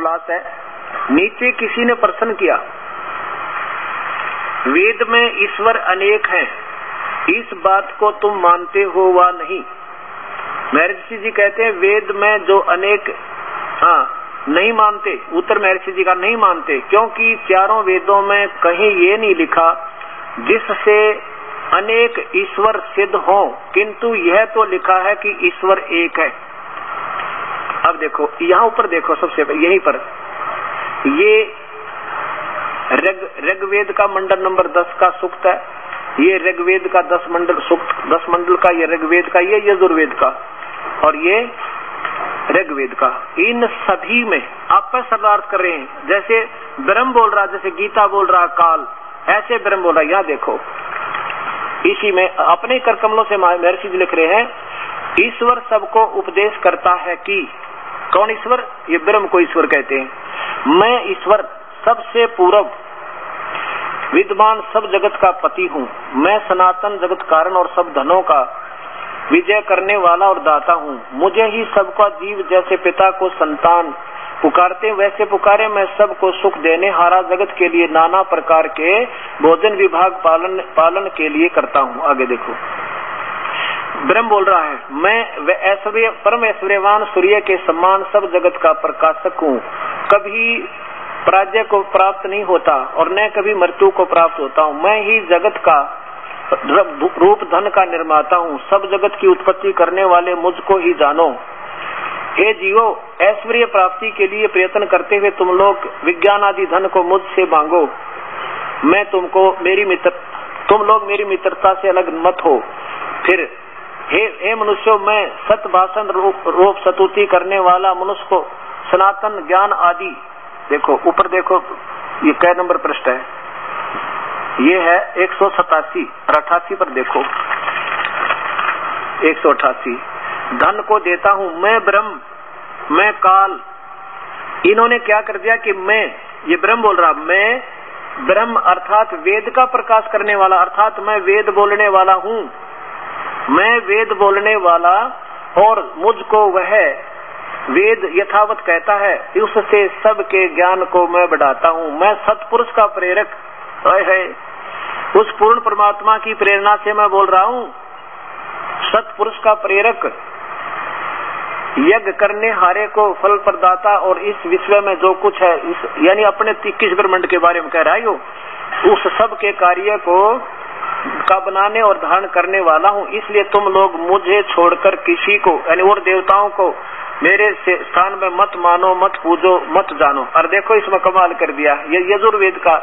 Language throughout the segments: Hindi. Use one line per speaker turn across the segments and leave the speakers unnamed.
क्लास है। नीचे किसी ने प्रश्न किया, वेद में ईश्वर अनेक हैं, इस बात को तुम मानते हो वा नहीं? महर्षि जी कहते हैं वेद में जो अनेक, नहीं मानते। उत्तर महर्षि जी का नहीं मानते, क्योंकि चारों वेदों में कहीं ये नहीं लिखा जिससे अनेक ईश्वर सिद्ध हो, किंतु यह तो लिखा है कि ईश्वर एक है। अब देखो यहाँ ऊपर देखो, सबसे यहीं पर ये ऋग्वेद का मंडल नंबर 10 का सूक्त है, ये ऋग्वेद का 10 मंडल सूक्त, 10 मंडल का ये ऋग्वेद का, ये यजुर्वेद का और ये ऋग्वेद का। इन सभी में आपस शब्दार्थ कर रहे हैं। जैसे ब्रह्म बोल रहा, जैसे गीता बोल रहा काल, ऐसे ब्रह्म बोल रहा। यहाँ देखो इसी में अपने कर कमलों से महर्षि जी लिख रहे हैं, ईश्वर सबको उपदेश करता है कि, कौन ईश्वर? ये ब्रह्म को ईश्वर कहते हैं। मैं ईश्वर सबसे पूर्व विद्वान सब जगत का पति हूँ। मैं सनातन जगत कारण और सब धनों का विजय करने वाला और दाता हूँ। मुझे ही सबका जीव जैसे पिता को संतान पुकारते वैसे पुकारे। मैं सबको सुख देने हारा जगत के लिए नाना प्रकार के भोजन विभाग पालन के लिए करता हूँ। आगे देखो ब्रह्म बोल रहा है, मैं ऐश्वर्य परम ऐश्वर्यवान सूर्य के समान सब जगत का प्रकाशक हूँ। कभी पराजय को प्राप्त नहीं होता और न कभी मृत्यु को प्राप्त होता हूँ। मैं ही जगत का रूप धन का निर्माता हूँ। सब जगत की उत्पत्ति करने वाले मुझको ही जानो। हे जीवो, ऐश्वर्य प्राप्ति के लिए प्रयत्न करते हुए तुम लोग विज्ञान आदि धन को मुझसे मांगो। मैं तुम लोग मेरी मित्रता से अलग मत हो। फिर हे मनुष्यों, मैं सत भाषण रूप सतुति करने वाला मनुष्य को सनातन ज्ञान आदि, देखो ऊपर देखो, ये कै नंबर पृष्ठ है, ये है 187 और 88 पर देखो 188, धन को देता हूँ। मैं ब्रह्म, मैं काल। इन्होंने क्या कर दिया कि मैं, ये ब्रह्म बोल रहा, मैं ब्रह्म अर्थात वेद का प्रकाश करने वाला, अर्थात मैं वेद बोलने वाला हूँ। मैं वेद बोलने वाला और मुझको वह वेद यथावत कहता है, उससे सबके ज्ञान को मैं बढ़ाता हूँ। मैं सत्पुरुष का प्रेरक है, उस पूर्ण परमात्मा की प्रेरणा से मैं बोल रहा हूँ। सत्पुरुष का प्रेरक, यज्ञ करने हारे को फल प्रदाता और इस विश्व में जो कुछ है, यानी अपने 23 ब्रह्मांड के बारे में कह रहा है, उस सब के कार्य को का बनाने और धारण करने वाला हूँ। इसलिए तुम लोग मुझे छोड़कर किसी को, यानी और देवताओं को मेरे स्थान में मत मानो, मत पूजो, मत जानो। और देखो इसमें कमाल कर दिया, ये यजुर्वेद का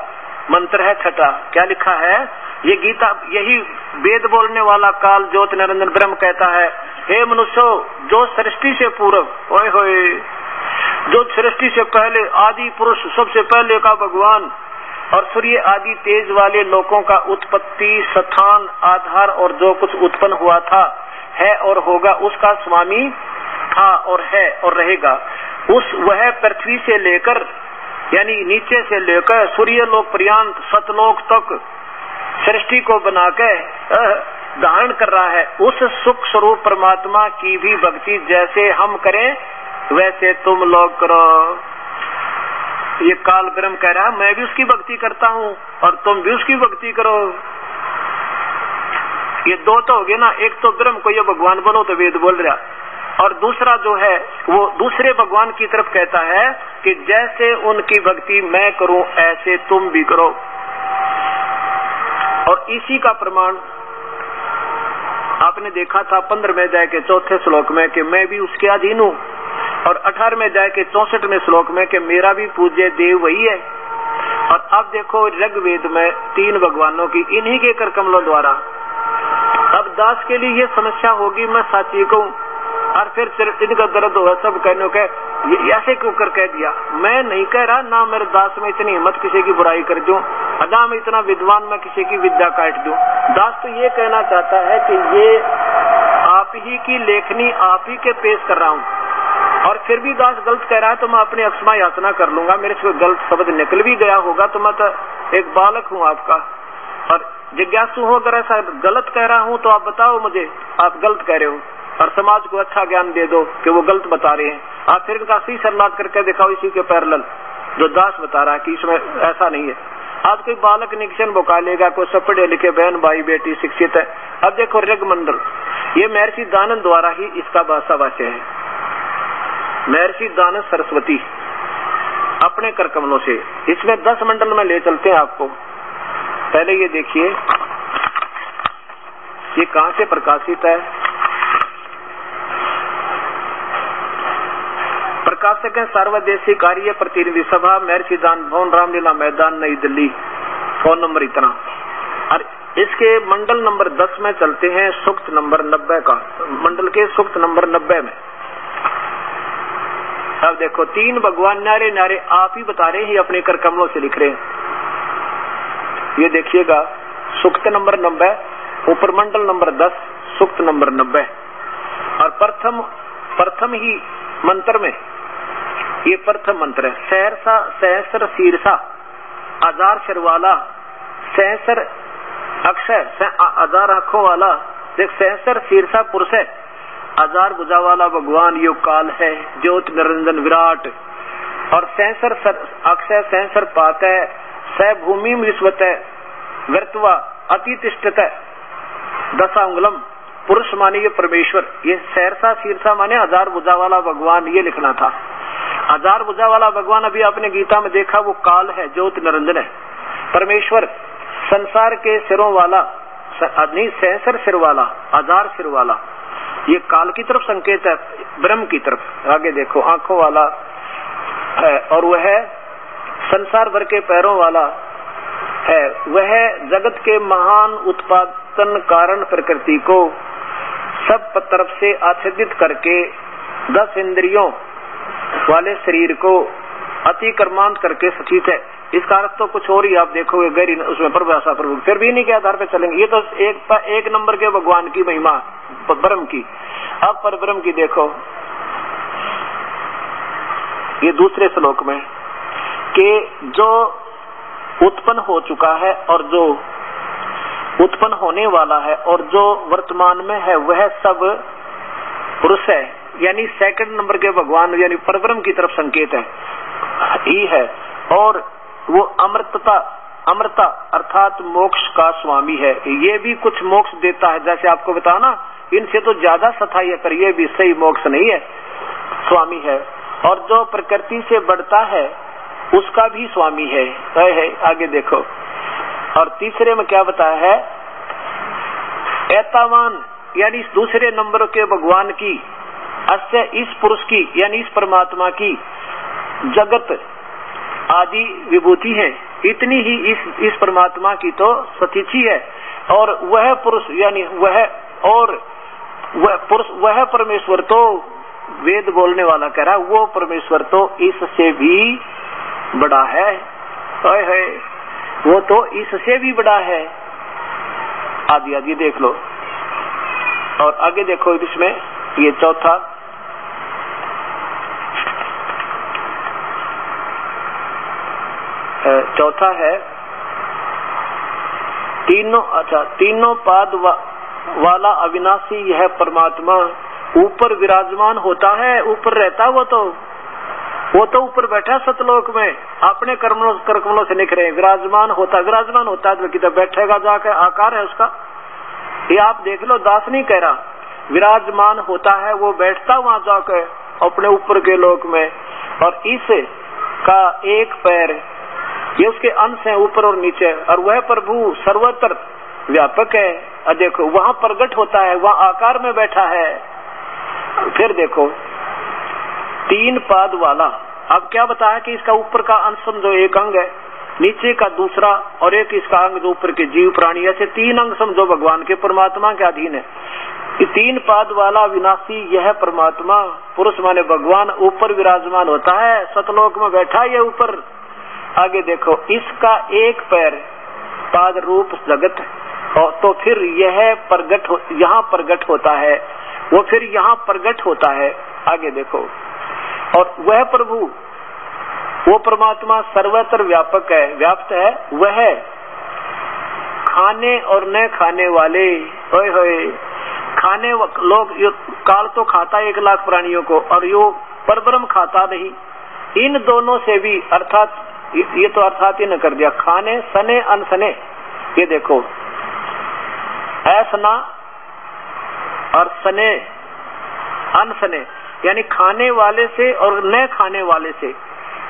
मंत्र है 6, क्या लिखा है? ये गीता, यही वेद बोलने वाला काल ज्योति निरंजन ब्रह्म कहता है, हे मनुष्यों, जो सृष्टि से पूर्व, ओए होए, जो सृष्टि से पहले आदि पुरुष, सबसे पहले का भगवान और सूर्य आदि तेज वाले लोगों का उत्पत्ति, स्थान, आधार और जो कुछ उत्पन्न हुआ था, है और होगा, उसका स्वामी था और है और रहेगा। वह पृथ्वी से लेकर, यानी नीचे से लेकर सूर्य लोक पर्यंत सतलोक तक सृष्टि को बनाकर धारण कर रहा है। उस सुख स्वरूप परमात्मा की भी भक्ति जैसे हम करें वैसे तुम लोग करो। ये काल ब्रह्म कह रहा है, मैं भी उसकी भक्ति करता हूँ और तुम भी उसकी भक्ति करो। ये दो तो हो गए ना, एक तो ब्रह्म को ये भगवान बोलो तो वेद बोल रहा, और दूसरा जो है वो दूसरे भगवान की तरफ कहता है कि जैसे उनकी भक्ति मैं करूं ऐसे तुम भी करो। और इसी का प्रमाण आपने देखा था 15वें अध्याय के 4थे श्लोक में कि मैं भी उसके अधीन हूँ, और 18वें अध्याय के 64वें श्लोक में कि मेरा भी पूज्य देव वही है। और अब देखो ऋग्वेद में 3 भगवानों की, इन्हीं के कर कमलों द्वारा। अब दास के लिए ये समस्या होगी, मैं साची कहूँ और फिर इनका दर्द हो, सब कहने के ऐसे क्यों कर कह दिया। मैं नहीं कह रहा, ना मेरे दास में इतनी हिम्मत किसी की बुराई कर दूं, ना मैं इतना विद्वान मैं किसी की विद्या काट दूं। दास तो ये कहना चाहता है कि ये आप ही की लेखनी आप ही के पेश कर रहा हूँ, और फिर भी दास गलत कह रहा है तो मैं अपनी अक्षमा याचना कर लूंगा। मेरे से गलत शब्द निकल भी गया होगा तो मैं तो एक बालक हूँ आपका, और जिज्ञासु हो, अगर ऐसा गलत कह रहा हूँ तो आप बताओ मुझे, आप गलत कह रहे हो। और समाज को अच्छा ज्ञान दे दो कि वो गलत बता रहे हैं। आप फिर इनका सही शरणार्थ करके दिखाओ इसी के पैरेलल, जो दास बता रहा है कि इसमें ऐसा नहीं है। आज कोई बालक निरीक्षण बुका लेगा, कोई सब पढ़े लिखे बहन भाई बेटी शिक्षित है। अब देखो ऋग मंडल, ये महर्षि दानंद द्वारा ही इसका भाषावाच्य है। महर्षि दानंद सरस्वती अपने कर कमलों से, इसमें 10 मंडल में ले चलते हैं आपको। पहले ये देखिए ये कहां से प्रकाशित है। प्रकाशक है सर्वदेशी कार्य प्रतिनिधि सभा, महर्षि दान भवन, रामलीला मैदान, नई दिल्ली। फोन नंबर इतना। और इसके मंडल नंबर 10 में चलते हैं, सूक्त नंबर 90 का, मंडल के सूक्त नंबर 90 में। अब देखो 3 भगवान न्यारे न्यारे आप ही बता रहे हैं, अपने कर कमलों से लिख रहे हैं। ये देखिएगा सूक्त नंबर 90, ऊपर मंडल नंबर 10, सूक्त नंबर 90। और प्रथम ही मंत्र में, ये प्रथम मंत्र है। सहरसा सहस्र शीर्षा हजार शरवाला, सहस्र अक्षय 1000 आंखों वाला, देख सहस्र शीर्षा पुरुष है, 1000 भुजा वाला भगवान यो काल है, ज्योत निरंजन विराट। और सहस्र अक्षय सहस्र पात है, स भूमि विश्वत है, वर्तवा अतिष्ठत है, दशांगुलम पुरुष माने ये परमेश्वर। ये सहरसा शीर्षा माने 1000 भुजा वाला भगवान, ये लिखना था। 1000 भुजा वाला भगवान अभी आपने गीता में देखा, वो काल है, ज्योत निरंजन है। परमेश्वर संसार के सिरों वाला, नहीं सहस्र सिर वाला, 1000 सिर वाला, ये काल की तरफ संकेत है, ब्रह्म की तरफ। आगे देखो आंखों वाला है, और वह संसार भर के पैरों वाला है, वह जगत के महान उत्पादन कारण प्रकृति को सब तरफ से आच्छादित करके 10 इंद्रियों वाले शरीर को अतिक्रमांत करके स्थित है। इसका अर्थ तो कुछ और ही आप देखोगे गहरी उसमें परिभाषा प्रभु, फिर भी इन्हीं के आधार पर चलेंगे। ये तो एक नंबर के भगवान की महिमा ब्रह्म की। अब पर ब्रह्म की देखो ये दूसरे श्लोक में कि जो उत्पन्न हो चुका है और जो उत्पन्न होने वाला है और जो वर्तमान में है वह सब पुरुष है, यानी सेकंड नंबर के भगवान यानी परब्रह्म की तरफ संकेत है ही है। और वो अमृता अर्थात मोक्ष का स्वामी है। ये भी कुछ मोक्ष देता है, जैसे आपको बताओ ना, इनसे तो ज्यादा सथाई है, पर ये भी सही मोक्ष नहीं है, स्वामी है। और जो प्रकृति से बढ़ता है उसका भी स्वामी है। आगे देखो, और तीसरे में क्या बताया है, एतावान यानी इस दूसरे नंबर के भगवान की, अस्य इस पुरुष की यानी इस परमात्मा की जगत आदि विभूति है, इतनी ही इस परमात्मा की तो सतीची है। और वह पुरुष यानी वह परमेश्वर तो वेद बोलने वाला कह रहा है, वो परमेश्वर तो इससे भी बड़ा है, वो तो इससे भी बड़ा है। आदि आदि देख लो। और आगे देखो इसमें ये चौथा है तीनों पाद वाला अविनाशी यह परमात्मा ऊपर विराजमान होता है, ऊपर रहता वो तो ऊपर बैठा सतलोक में, अपने कर्मों से निकले विराजमान होता है तो किधर बैठेगा जाकर, आकार है उसका। ये आप देख लो, दास नहीं कह रहा, विराजमान होता है, वो बैठता वहां जाकर अपने ऊपर के लोक में। और इस का एक पैर ये उसके अंश है ऊपर और नीचे, और वह प्रभु सर्वत्र व्यापक है। और देखो वहां प्रकट होता है, वहां आकार में बैठा है। फिर देखो 3 पाद वाला, अब क्या बताया कि इसका ऊपर का अंश समझो एक अंग है, नीचे का दूसरा, और एक इसका अंग जो ऊपर के जीव प्राणी, ऐसे 3 अंग समझो भगवान के परमात्मा के अधीन है। 3 पाद वाला विनाशी यह परमात्मा पुरुष माने भगवान ऊपर विराजमान होता है, सतलोक में बैठा है ऊपर। आगे देखो इसका एक पैर पाद रूप जगत, और तो फिर यह यहाँ प्रगट होता है, वो फिर यहाँ प्रगट होता है। आगे देखो, और वह प्रभु वो परमात्मा सर्वत्र व्यापक है, व्याप्त है, वह खाने और न खाने वाले खाने लोग काल तो खाता 1 लाख प्राणियों को, और यो परब्रह्म खाता नहीं। इन दोनों से भी अर्थात ये तो अर्थात ही न कर दिया, खाने सने अनसने। ये देखो ऐसना और सने अनसने, यानी खाने वाले से और न खाने वाले से।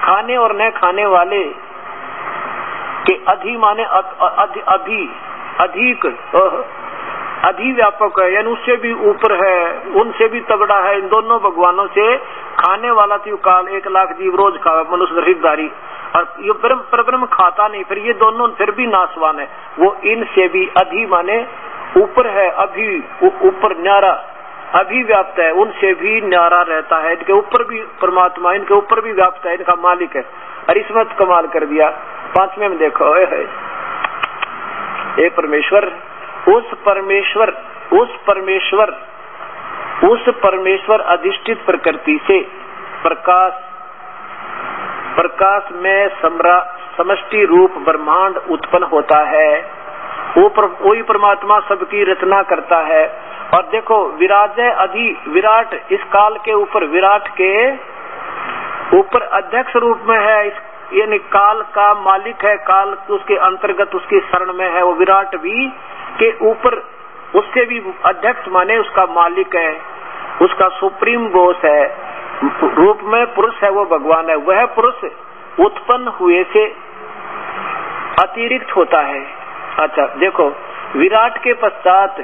खाने और न खाने वाले के अधि माने अभी अधिक अधिव्यापक है, यानी उससे भी ऊपर है, उनसे भी तगड़ा है। इन दोनों भगवानों से खाने वाला तो काल 1 लाख जीव रोज खावे मनुष्य हृदयधारी, और ये परब्रह्म खाता नहीं। फिर ये दोनों फिर भी नासवान है, वो इनसे भी अधि माने ऊपर है, अभी ऊपर न्यारा अभिव्याप्त है, उनसे भी न्यारा रहता है। इनके ऊपर भी परमात्मा, इनके ऊपर भी व्याप्त है, इनका मालिक है। और इसमें कमाल कर दिया 5वें में देखो, एक परमेश्वर उस परमेश्वर अधिष्ठित प्रकृति से प्रकाश में समष्टि रूप ब्रह्मांड उत्पन्न होता है। वही परमात्मा सबकी रचना करता है। और देखो विराजय अधि विराट, इस काल के ऊपर, विराट के ऊपर अध्यक्ष रूप में है, यानी काल का मालिक है, काल उसके अंतर्गत उसकी शरण में है। वो विराट भी के ऊपर उससे भी अध्यक्ष माने उसका मालिक है, उसका सुप्रीम बॉस है, रूप में पुरुष है, वो भगवान है। वह पुरुष उत्पन्न हुए से अतिरिक्त होता है। अच्छा देखो, विराट के पश्चात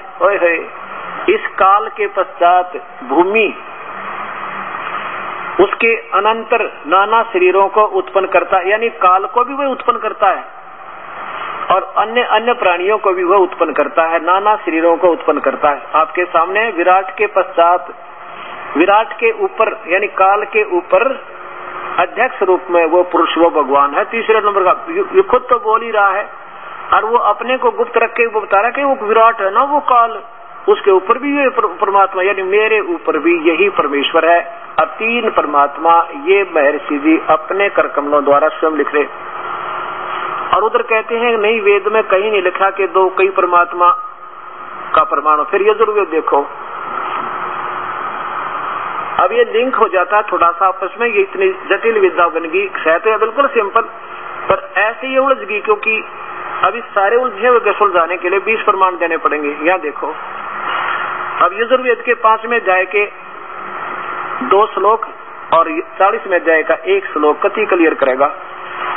इस काल के पश्चात भूमि उसके अनंतर नाना शरीरों को उत्पन्न करता है, यानी काल को भी वह उत्पन्न करता है और अन्य प्राणियों को भी वह उत्पन्न करता है, नाना शरीरों को उत्पन्न करता है। आपके सामने विराट के पश्चात, विराट के ऊपर यानी काल के ऊपर अध्यक्ष रूप में वो पुरुष, वो भगवान है। तीसरे नंबर का ये खुद तो बोल ही रहा है, और वो अपने को गुप्त रख के वो बता रहा है कि वो विराट है ना, वो काल, उसके ऊपर भी ये परमात्मा, यानी मेरे ऊपर भी यही परमेश्वर है। और 3 परमात्मा ये महर्षि जी अपने कर कमलों द्वारा स्वयं लिख रहे। और उधर कहते हैं नहीं, वेद में कहीं नहीं लिखा कि 2 कई परमात्मा का प्रमाण। फिर यजुर्वेद देखो, अब ये लिंक हो जाता है थोड़ा सा आपस में, ये इतनी जटिल विद्या बन गई। है तो बिल्कुल सिंपल, पर ऐसे ही उलझ गई, क्योंकि अभी सारे उलझे हुए सुलझाने के लिए 20 प्रमाण देने पड़ेंगे। यहाँ देखो, अब यजुर्वेद के 5वें अध्याय के 2 श्लोक और 40वें अध्याय का 1 श्लोक कति क्लियर करेगा।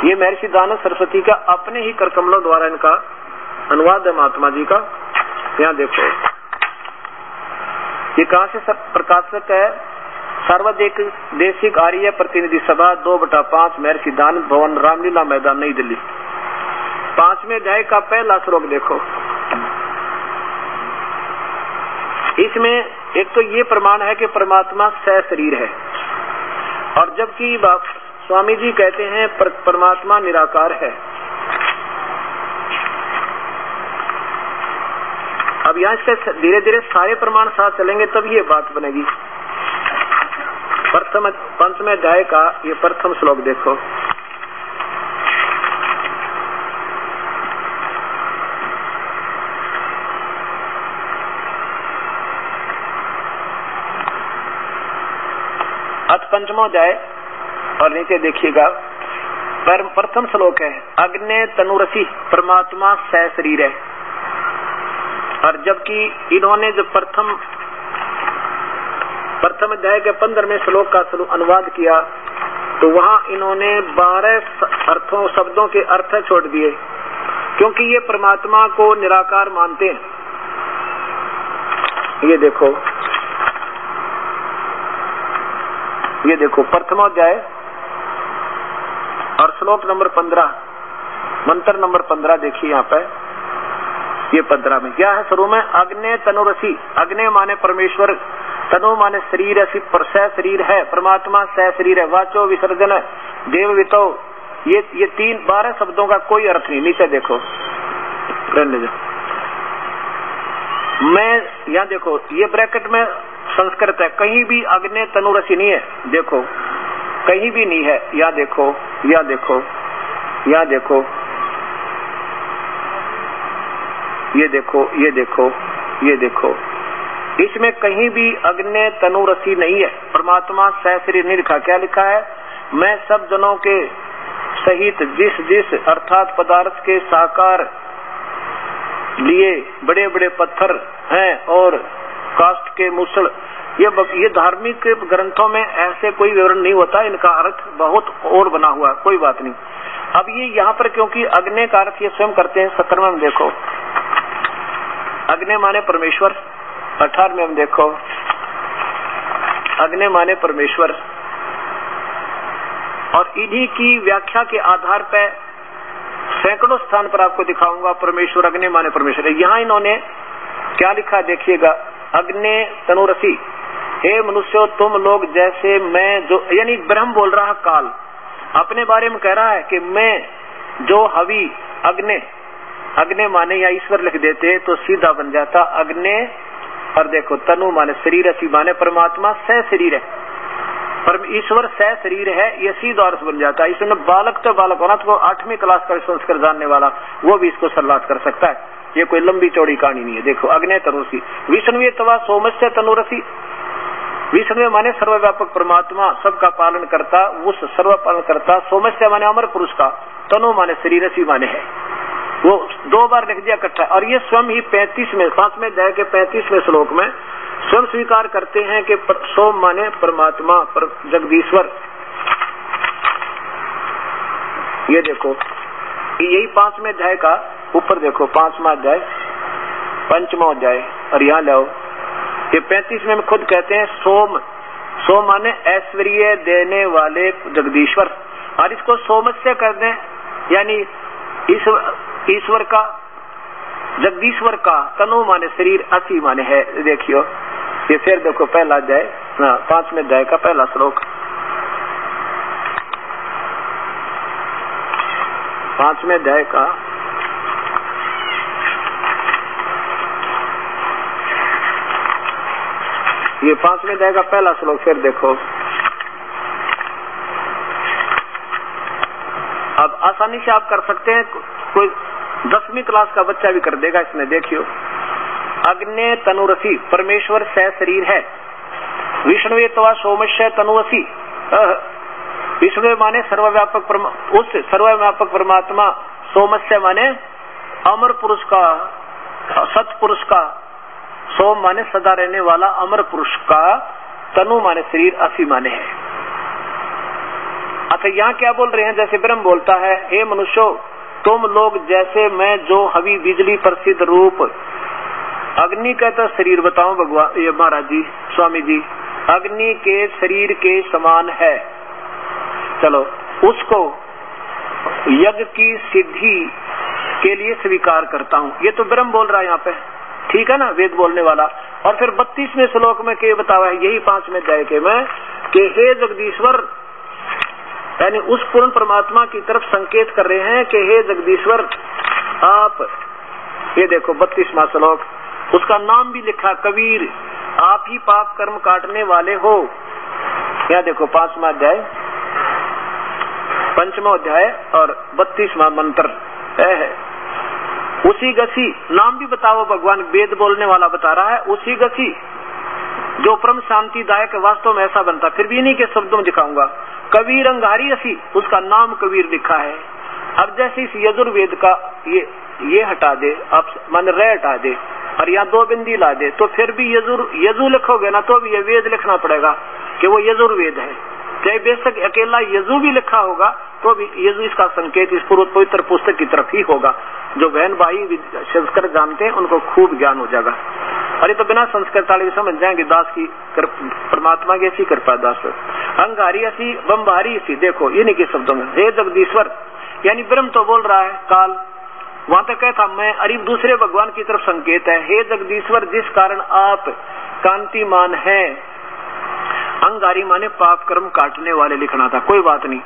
ये महर्षि दानव सरस्वती का अपने ही कर कमलों द्वारा इनका अनुवाद है, महात्मा जी का। यहाँ देखो, ये कहाँ से प्रकाशक है? सर्वदेशिक आर्य प्रतिनिधि सभा 2/5 महर्षि दानव भवन, रामलीला मैदान, नई दिल्ली। 5वें अध्याय का पहला श्लोक देखो। इसमें एक तो ये प्रमाण है कि परमात्मा सहशरीर है, और जबकि स्वामी जी कहते हैं परमात्मा निराकार है। अब यहाँ इसके धीरे धीरे सारे प्रमाण साथ चलेंगे तब ये बात बनेगी। 5वें अध्याय का ये प्रथम श्लोक देखो। पंचमो अध्याय और नीचे देखिएगा, प्रथम श्लोक है, अग्नि तनुरसी परमात्मा सहशरीर है। और जबकि इन्होंने जब प्रथम अध्याय के 15वें श्लोक का अनुवाद किया तो वहां इन्होंने 12 अर्थों शब्दों के अर्थ छोड़ दिए, क्योंकि ये परमात्मा को निराकार मानते हैं। ये देखो प्रथमोध्याय और श्लोक नंबर 15, मंत्र नंबर 15 देखिए यहाँ पे। ये 15 में क्या है? शुरू में अग्नि तनुरसी, अग्नि माने परमेश्वर, तनु माने शरीर, सह शरीर है, परमात्मा सह शरीर है, वाचो विसर्जन, देववितो, ये 12 शब्दों का कोई अर्थ नहीं। नीचे देखो, मैं यहाँ देखो, ये ब्रैकेट में संस्कृत है, कहीं भी अग्नि तनुरसी नहीं है, देखो कहीं भी नहीं है। यहाँ देखो, यहाँ देखो, यहाँ देखो, ये देखो, ये देखो, ये देखो, इसमें कहीं भी अग्नि तनु रसी नहीं है। परमात्मा सहशरीर नहीं लिखा। क्या लिखा है? मैं सब जनों के सहित जिस जिस अर्थात पदार्थ के साकार लिए बड़े बड़े पत्थर हैं और काष्ठ के मूसल, ये धार्मिक ग्रंथों में ऐसे कोई विवरण नहीं होता, इनका अर्थ बहुत और बना हुआ है, कोई बात नहीं। अब ये यहाँ पर क्योंकि अग्नि का अर्थ ये स्वयं करते हैं। 17वें में देखो, अग्नि माने परमेश्वर। 18वें में देखो, अग्नि माने परमेश्वर। और इन्हीं की व्याख्या के आधार पर सैकड़ों स्थान पर आपको दिखाऊंगा परमेश्वर अग्नि माने परमेश्वर। यहाँ इन्होंने क्या लिखा देखिएगा, अग्नि तनुरसी, हे मनुष्यों तुम लोग जैसे मैं जो, यानी ब्रह्म बोल रहा है, काल अपने बारे में कह रहा है कि मैं जो हवि अग्नि, अग्नि माने या ईश्वर लिख देते तो सीधा बन जाता अग्नि। और देखो तनु माने शरीर, असी माने परमात्मा सह शरीर है, पर ईश्वर सह शरीर है, ये सीधा अर्थ बन जाता है। इसमें बालक तो बालक होना, तो 8वीं क्लास का संस्कार जानने वाला वो भी इसको सर्लात कर सकता है। ये कोई लंबी चौड़ी कहानी नहीं है। देखो अग्नि तनुरसी, विष्णुवे तवा सोमस्य तनुरसी। विष्णु माने सर्वव्यापक परमात्मा, सबका पालन करता, उस सर्व पालन करता। सोमस्य माने अमर पुरुष का, तनु माने शरीर, असी माने है। वो 2 बार लिख दिया इकट्ठा। और ये स्वयं ही 5वें अध्याय के 35वें श्लोक में स्वयं स्वीकार करते हैं कि सोम माने परमात्मा, पर जगदीश्वर। ये देखो यही 5वें अध्याय का ऊपर देखो, 5वां अध्याय 5वां अध्याय, और यहाँ लाओ ये 35वें में खुद कहते हैं सोम, सोम माने ऐश्वर्य देने वाले जगदीश्वर। और इसको सोमस्य कर दें, यानी ईश्वर का, जगदीश्वर का। तनु माने शरीर, असी माने है। देखियो ये फिर देखो पहला अध्याय, 5वें अध्याय का पहला श्लोक, 5वें अध्याय का ये 5वें अध्याय का पहला श्लोक फिर देखो। अब आसानी से आप कर सकते हैं, कोई 10वीं क्लास का बच्चा भी कर देगा इसमें। देखियो अग्नि तनुरसी, परमेश्वर सह शरीर है। विष्णुवे तवा सोमस्य तनुअसी, विष्णु माने सर्वव्यापक उस सर्वव्यापक परमात्मा, सोमस्य माने अमर पुरुष का, सत्पुरुष का, सोम माने सदा रहने वाला अमर पुरुष का, तनु माने शरीर, असी माने है। अच्छा यहाँ क्या बोल रहे हैं? जैसे ब्रह्म बोलता है, हे मनुष्यों तुम लोग जैसे मैं जो हवि बिजली प्रसिद्ध रूप अग्नि का तो शरीर बताओ भगवान, ये महाराज जी, स्वामी जी, अग्नि के शरीर के समान है। चलो उसको यज्ञ की सिद्धि के लिए स्वीकार करता हूँ। ये तो ब्रह्म बोल रहा है यहाँ पे, ठीक है ना, वेद बोलने वाला। और फिर 32वें श्लोक में क्या बतावा है, यही 5वें अध्याय के में, कि हे जगदीश्वर, यानी उस पूर्ण परमात्मा की तरफ संकेत कर रहे हैं कि हे जगदीश्वर आप, ये देखो 32वां श्लोक, उसका नाम भी लिखा कबीर, आप ही पाप कर्म काटने वाले हो। क्या देखो 5वां अध्याय, 5वां अध्याय और 32वां मंत्र है। उसी गसी, नाम भी बताओ भगवान, वेद बोलने वाला बता रहा है, उसी गसी जो परम शांतिदायक, वास्तव में ऐसा बनता। फिर भी इन्हीं के शब्दों में दिखाऊंगा। कबीर अंगारी असी, उसका नाम कबीर लिखा है। अब जैसे इस यजुर्वेद का ये हटा दे, आप मान रे हटा दे और यहाँ 2 बिंदी ला दे, तो फिर भी यजु लिखोगे ना तो भी ये वेद लिखना पड़ेगा कि वो यजुर्वेद है। चाहे बेशक अकेला यजु भी लिखा होगा तो भी यजु इसका संकेत इस पूर्व पवित्र पुस्तक की तरफ ही होगा। जो बहन भाई संस्कृत जानते हैं उनको खूब ज्ञान हो जाएगा। अरे तो बिना संस्कृत वाले भी समझ जाएंगे दास की परमात्मा की ऐसी कृपा। दास अंगारी ऐसी बम्बारी ऐसी, देखो इन्हीं के शब्दों में, हे जगदीश्वर, यानी ब्रह्म तो बोल रहा है, काल वहां तक कहता मैं, अरे दूसरे भगवान की तरफ संकेत है, हे जगदीश्वर जिस कारण आप कांतिमान है। अंगारी माने पाप कर्म काटने वाले लिखना था, कोई बात नहीं।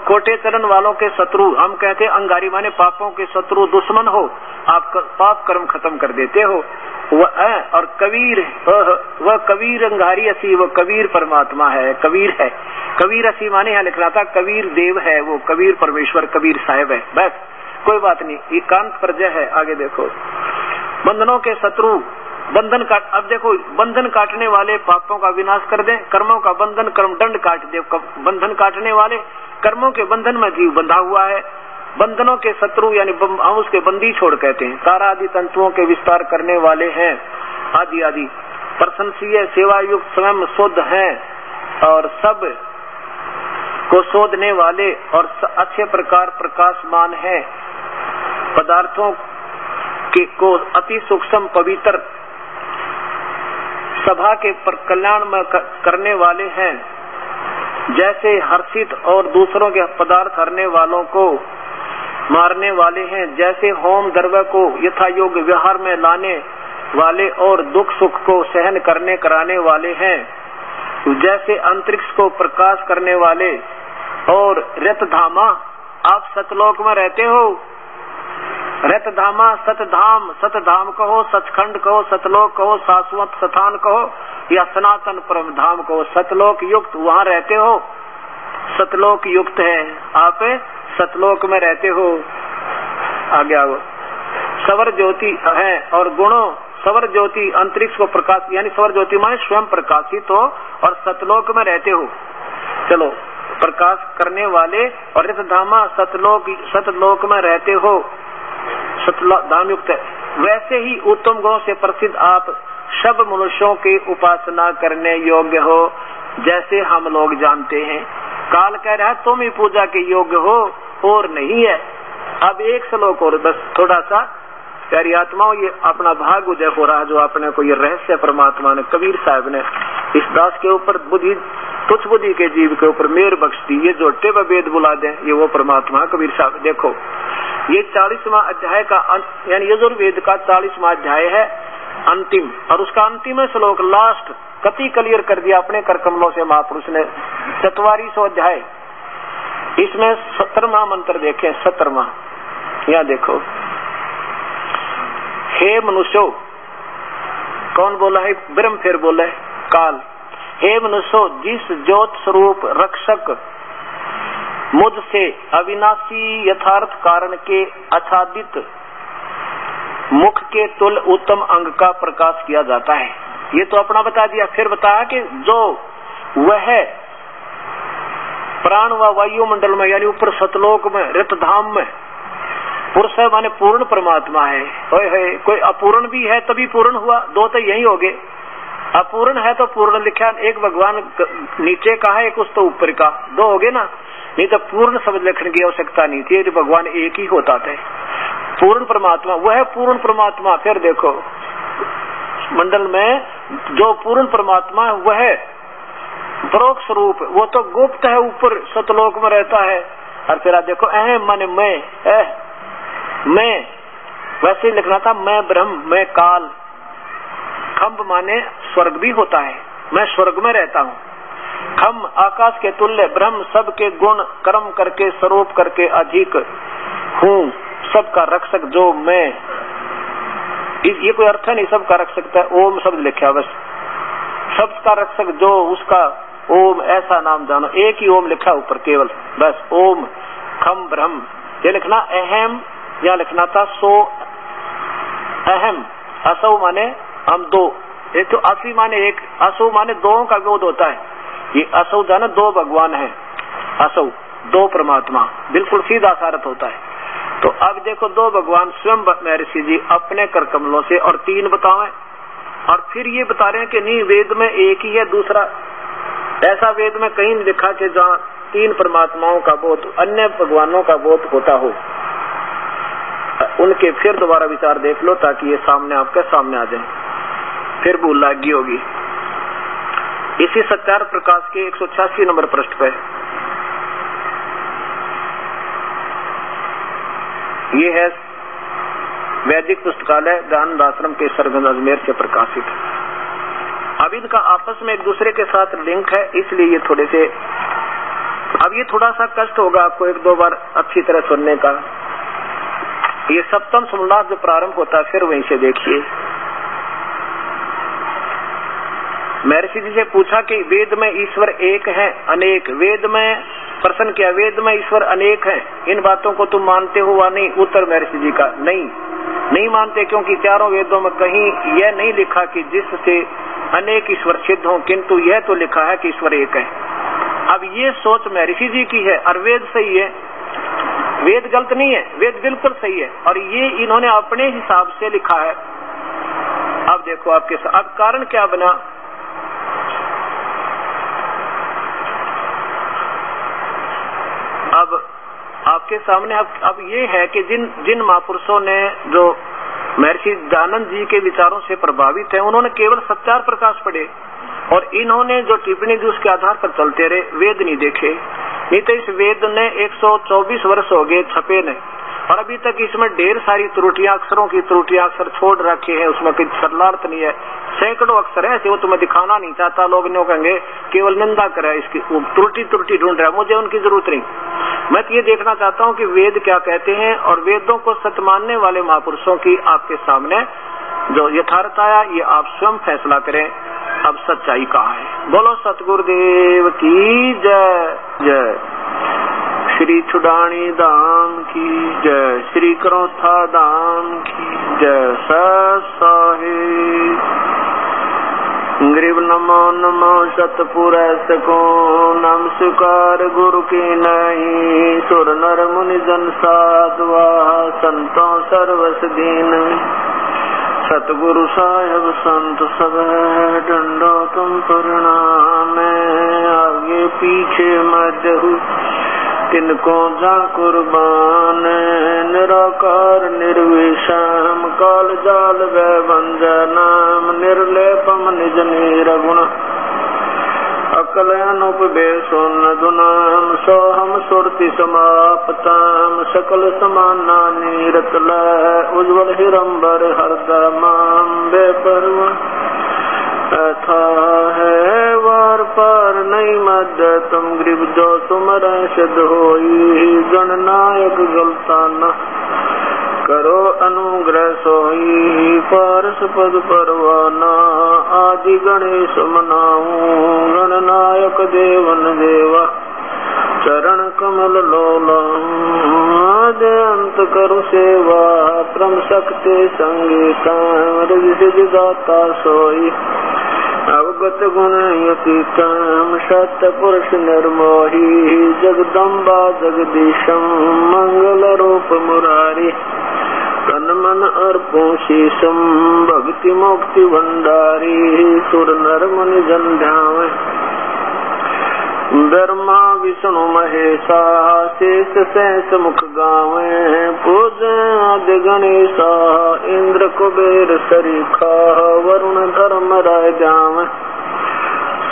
खोटे चलन वालों के शत्रु, हम कहते हैं अंगारी माने पापों के शत्रु, दुश्मन हो, आप पाप कर्म खत्म कर देते हो। और कबीर, वह कबीर अंगारी असी, वह कबीर परमात्मा है, कबीर है। कबीर असी माने यहाँ लिख रहा था कबीर देव है, वो कबीर परमेश्वर, कबीर साहेब है, बस कोई बात नहीं। एकांत प्रजय है। आगे देखो, बंधनों के शत्रु बंधन काट, अब देखो बंधन काटने वाले पापों का विनाश कर दे, कर्मों का बंधन कर्म दंड काट दे। बंधन काटने वाले कर्मों के बंधन में जीव बंधा हुआ है। बंधनों के शत्रु यानी हम उसके बंदी छोड़ कहते हैं। तारा आदि तंतुओं के विस्तार करने वाले हैं आदि आदि। प्रशंसीय सेवा युक्त स्वयं शुद्ध हैं और सब को शोधने वाले और अच्छे प्रकार प्रकाशमान है। पदार्थों के को अति सूक्ष्म पवित्र सभा के कल्याण में करने वाले हैं। जैसे हर्षित और दूसरों के पदार्थ हरने वालों को मारने वाले हैं। जैसे होम द्रव्य को यथा योग्य व्यवहार में लाने वाले और दुख सुख को सहन करने कराने वाले हैं। जैसे अंतरिक्ष को प्रकाश करने वाले और रतधामा, आप सतलोक में रहते हो। रतधामा सतधाम, सतधाम कहो, सचखंड कहो, सतलोक कहो, शाश्वत स्थान कहो या सनातन परम धाम कहो। सतलोक युक्त वहाँ रहते हो, सतलोक युक्त है, आप सतलोक में रहते हो। आगे आओ। सवर ज्योति है और गुणों, सवर ज्योति अंतरिक्ष को प्रकाश यानी सवर ज्योति माने स्वयं प्रकाशित हो और सतलोक में रहते हो। चलो, प्रकाश करने वाले और रतधामा सतलोक में रहते हो, सतधाम युक्त है। वैसे ही उत्तम गुणों से प्रसिद्ध आप सब मनुष्यों की उपासना करने योग्य हो, जैसे हम लोग जानते हैं। काल कह रहा है तुम ही पूजा के योग्य हो और नहीं है। अब एक श्लोक और बस, थोड़ा सा प्यारी आत्माओं, ये अपना भाग उदय हो रहा है जो आपने को ये रहस्य परमात्मा ने, कबीर साहब ने इस दास के ऊपर बुद्धि, तुच्छ बुद्धि के जीव के ऊपर मेर बख्श दी। ये जोटे व वेद बुला दे, ये वो परमात्मा कबीर साहब। देखो ये 40वां अध्याय का यानी यजुर्वेद का 40वां अध्याय है अंतिम, और उसका अंतिम श्लोक लास्ट कति क्लियर कर दिया अपने कर कमलों से महापुरुष ने। 44वां अध्याय, इसमें 17वां मंत्र देखें, 17वां, यहाँ देखो। हे मनुष्यो, कौन बोला है? ब्रह्म फिर बोला है काल। हे मनुष्यो, जिस ज्योत स्वरूप रक्षक मुझसे अविनाशी यथार्थ कारण के आच्छादित मुख के तुल उत्तम अंग का प्रकाश किया जाता है। ये तो अपना बता दिया, फिर बताया कि जो वह प्राण व वायुमंडल में यानी ऊपर सतलोक में रतधाम में पुरुष है माने पूर्ण परमात्मा है। कोई अपूर्ण भी है तभी पूर्ण हुआ, दो तो यही हो गए। अपूर्ण है तो पूर्ण लिखा, एक भगवान नीचे का है, एक उस तो ऊपर का, दो हो गए ना। नहीं तो पूर्ण शब्द लिखने की आवश्यकता नहीं थी, तो भगवान एक ही होता था। पूर्ण परमात्मा, वह पूर्ण परमात्मा। फिर देखो मंडल में जो पूर्ण परमात्मा है वह परोक्ष रूप, वो तो गुप्त है, ऊपर सतलोक में रहता है। और फिर आप देखो अहम माने मैं, वैसे लिखना था मैं ब्रह्म, मैं काल। खम्भ माने स्वर्ग भी होता है, मैं स्वर्ग में रहता हूँ। खम आकाश के तुल्य, ब्रह्म सबके गुण कर्म करके स्वरूप करके अधिक हूँ, सबका रक्षक जो मैं। ये कोई अर्थ नहीं, सबका रख सकता है, ओम शब्द लिखा बस। सबका रक्षक जो उसका ओम, ऐसा नाम जानो। एक ही ओम लिखा ऊपर केवल, बस ओम खम ब्रह्म। ये लिखना अहम, या लिखना था सो अहम। असौ माने हम दो, ये तो असि माने एक, असौ माने दो का विरोध होता है। ये असौ जाना दो भगवान है, असौ दो परमात्मा, बिल्कुल सीधा सारथ होता है। तो अब देखो दो भगवान स्वयं महर्षि जी अपने कर कमलों से और तीन बतावे, और फिर ये बता रहे हैं कि नहीं वेद में एक ही है, दूसरा ऐसा वेद में कहीं नहीं लिखा कि जहाँ तीन परमात्माओं का बोध, अन्य भगवानों का बोध होता हो। उनके फिर दोबारा विचार देख लो ताकि ये सामने आपके सामने आ जाए, फिर भूल लगी होगी। इसी सत्यार प्रकाश के 186 नंबर पृष्ठ पे ये है वैदिक पुस्तकालय दयानंद आश्रम के सरगंज अजमेर से प्रकाशित। अब इनका आपस में एक दूसरे के साथ लिंक है, इसलिए ये थोड़े से, अब ये थोड़ा सा कष्ट होगा आपको एक दो बार अच्छी तरह सुनने का। ये सप्तम समोल्लास जो प्रारंभ होता है फिर वहीं से देखिए। महर्षि जी से पूछा कि वेद में ईश्वर एक है अनेक, वेद में प्रश्न किया वेद में ईश्वर अनेक है, इन बातों को तुम मानते हो या नहीं? उत्तर महर्षि जी का नहीं, नहीं मानते, क्योंकि चारों वेदों में कहीं यह नहीं लिखा कि जिससे अनेक ईश्वर सिद्ध हों, किंतु यह तो लिखा है कि ईश्वर एक है। अब ये सोच महर्षि जी की है और वेद सही है, वेद गलत नहीं है, वेद बिल्कुल सही है, और ये इन्होंने अपने हिसाब से लिखा है। अब देखो आपके अब कारण क्या बना। अब आपके सामने अब ये है कि जिन महापुरुषों ने जो महर्षि दयानंद जी के विचारों से प्रभावित है, उन्होंने केवल सत्यार प्रकाश पढ़े और इन्होंने जो टिप्पणी दी उसके आधार पर चलते रहे, वेद नहीं देखे। नहीं तो इस वेद ने 124 वर्ष हो गए छपे ने, और अभी तक इसमें ढेर सारी त्रुटियां, अक्षरों की त्रुटियां अक्षर छोड़ रखे हैं, उसमें कोई सरलार्थ नहीं है। सैकड़ों अक्षर है, वो तुम्हें दिखाना नहीं चाहता, लोग न्यों कहेंगे केवल निंदा करे इसकी, त्रुटि ढूंढ रहा है, मुझे उनकी जरूरत नहीं। मैं तो ये देखना चाहता हूँ कि वेद क्या कहते हैं, और वेदों को सत्य मानने वाले महापुरुषों की आपके सामने जो यथार्थ आया ये आप स्वयं फैसला करें। अब सच्चाई कहाँ है? बोलो सतगुरुदेव की जय जय। श्री छुडानी धाम की जय, श्री करौथा धाम की जय। साहेब गरीब नमो नमो सतपुरुष को नाम स्वीकार गुरु की नहीं, सुर नर मुनि जन साधवा संतों सर्वस दीन। सतगुरु साहेब संत सब डंडो तुम प्रणाम, आगे पीछे मजहू तिनको जा कुर्बान। निराकार निर्विषम काल जाल वै वंदनाम, निर्लेपम निज निरगुण अकल अनुपवेशो नदुनाम। सोहम सुरति समापताम सकल समाना नीरतल, उज्ज्वल हिरंबर हरदमाम बेपरवा अथा है वार पार नहीं मद। तुम गरीब जो सुमर सिद्ध होई, गणनायक गलताना करो अनुग्रह सोई। पारस पद परवाना आदि गणेश मनाऊं, गणनायक देवन देवा चरण कमल लोलाऊं। आदि अंत करु सेवा परम शक्ति संगीता, रिद्धि दाता सोई अवगत गुण यतीतम। सत्य पुरुष निर्मोही जगदम्बा जगदीशम, मंगल रूप मुरारी तन मन अर्पो शीशम। भक्ति मुक्ति भंडारी सुर नर मुनि जन ध्यावे, ब्रह्मा विष्णु महेशा शेष सहस मुख गावे। पूजन आदि गणेशा इंद्र कुबेर सरीखा, वरुण धर्म राय जावे।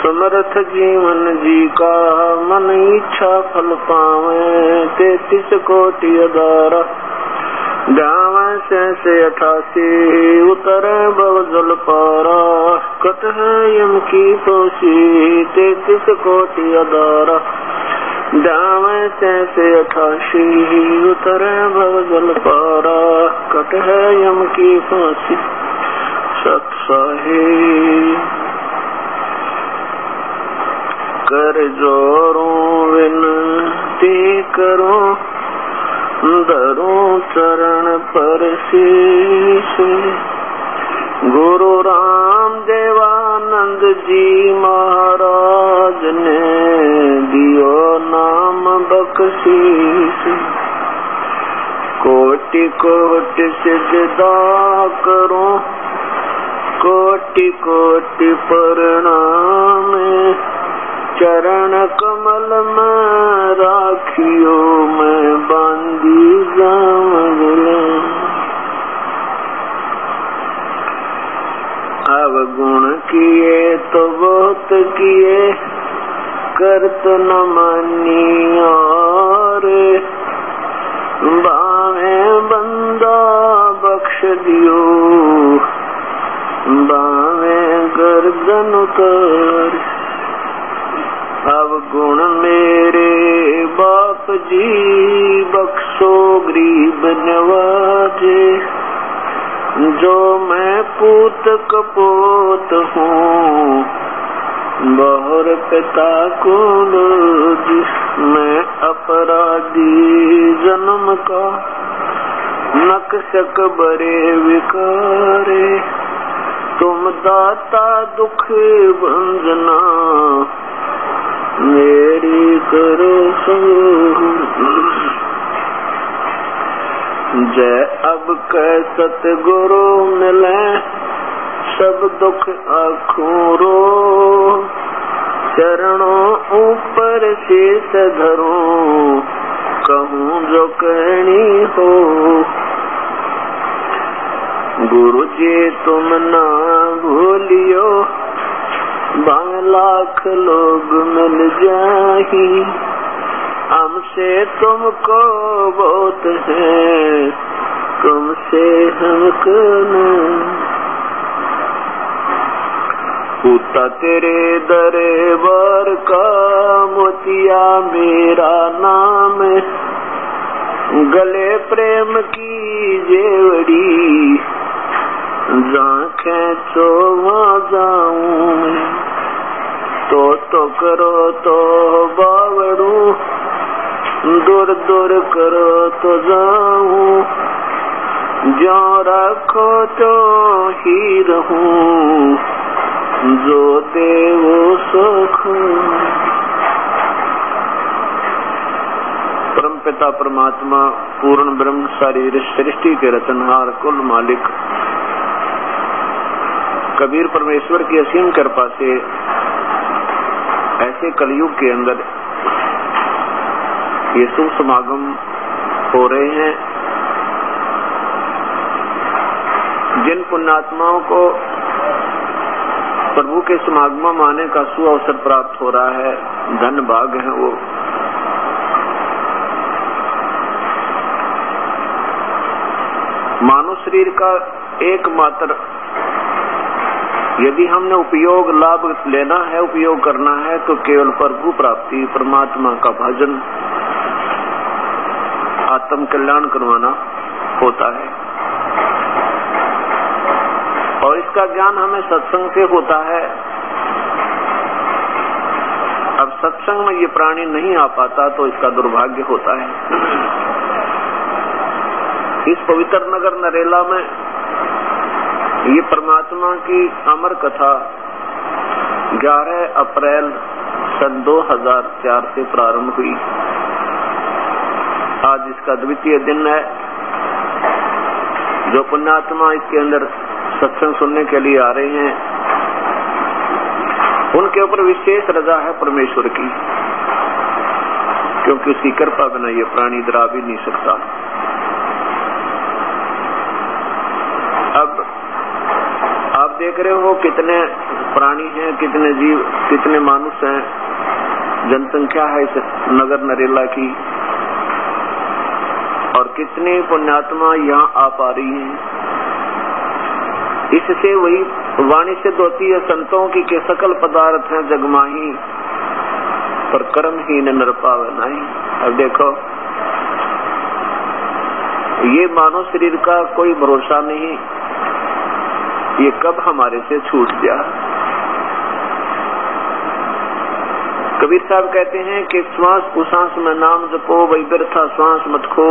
समर्थ जीवन जी का मन इच्छा फल पावे। 33 कोटि अदारा गावे से 88 उतरे भव जल पारा। कट है यम की तोषी 33 कोटि अदारा गावे से 88 उतरे भव जल पारा। कट है यम की फांसी सत साहेब कर जोरों विनती करो, धरो चरण पर शीश। गुरु राम देवानंद जी महाराज ने दियो नाम बख्शीश। कोटि कोटि सिजदा करो, कोटि कोटि प्रणाम। चरण कमल में राखियो मैं बांधी जाऊंगा। अवगुण किए तो बहुत किए, करत न मानी और। बावे बंदा बख्श दियो, बावे गर्दन उतार। अब गुण मेरे बाप जी बख्शो गरीब नवाजे। जो मैं पूत कपोत हूँ बहुर पिता को लोज। मैं अपराधी जन्म का नक्शक बरे विकारे, तुम दाता दुख भंजना, मेरी करो जय अब कै सतगुरु मिले, सब दुख आँखों रो, चरणों ऊपर शीश धरूं, कहूँ जो कहनी हो। गुरु जी तुम ना भूलियो, बांग लाख लोग मिल जाही, हमसे तुमको बहुत है, तुमसे हमको न। पूता तेरे दरबार का मोतिया मेरा नाम, गले प्रेम की जेवड़ी, आँखें तो वहाँ जाऊं, तो करो तो बावड़ू, दूर दूर करो तो जाऊं, जो रखो तो ही रहूं, जो देवो सुख। परम पिता परमात्मा पूर्ण ब्रह्म सारी सृष्टि के रचनहार कुल मालिक कबीर परमेश्वर की असीम कृपा से ऐसे कलयुग के अंदर ये शुभ समागम हो रहे हैं। जिन पुण्यात्माओं को प्रभु के समागम आने का सुअवसर प्राप्त हो रहा है, धन भाग है वो। मानव शरीर का एकमात्र यदि हमने उपयोग लाभ लेना है, उपयोग करना है, तो केवल प्रभु प्राप्ति, परमात्मा का भजन, आत्म कल्याण करवाना होता है। और इसका ज्ञान हमें सत्संग से होता है। अब सत्संग में ये प्राणी नहीं आ पाता तो इसका दुर्भाग्य होता है। इस पवित्र नगर नरेला में ये परमात्मा की अमर कथा 11 अप्रैल सन 2004 से प्रारंभ हुई। आज इसका द्वितीय दिन है। जो पुण्यात्मा इसके अंदर सत्संग सुनने के लिए आ रहे हैं, उनके ऊपर विशेष रजा है परमेश्वर की, क्योंकि उसकी कृपा बिना ये प्राणी इधर आ भी नहीं सकता। अब आप देख रहे हो कितने प्राणी हैं, कितने जीव, कितने मानुष हैं, जनसंख्या है इस नगर नरेला की, और कितने पुण्यात्मा यहाँ आ पा रही हैं। इससे वही वाणी सिद्ध होती है संतों की के सकल पदार्थ हैं जगमाही, पर कर्म ही न नर पावे नहीं। अब देखो, ये मानव शरीर का कोई भरोसा नहीं, ये कब हमारे से छूट गया। कबीर साहब कहते हैं कि श्वास उसास में नाम जपो, वही व्यर्था श्वास मत खो,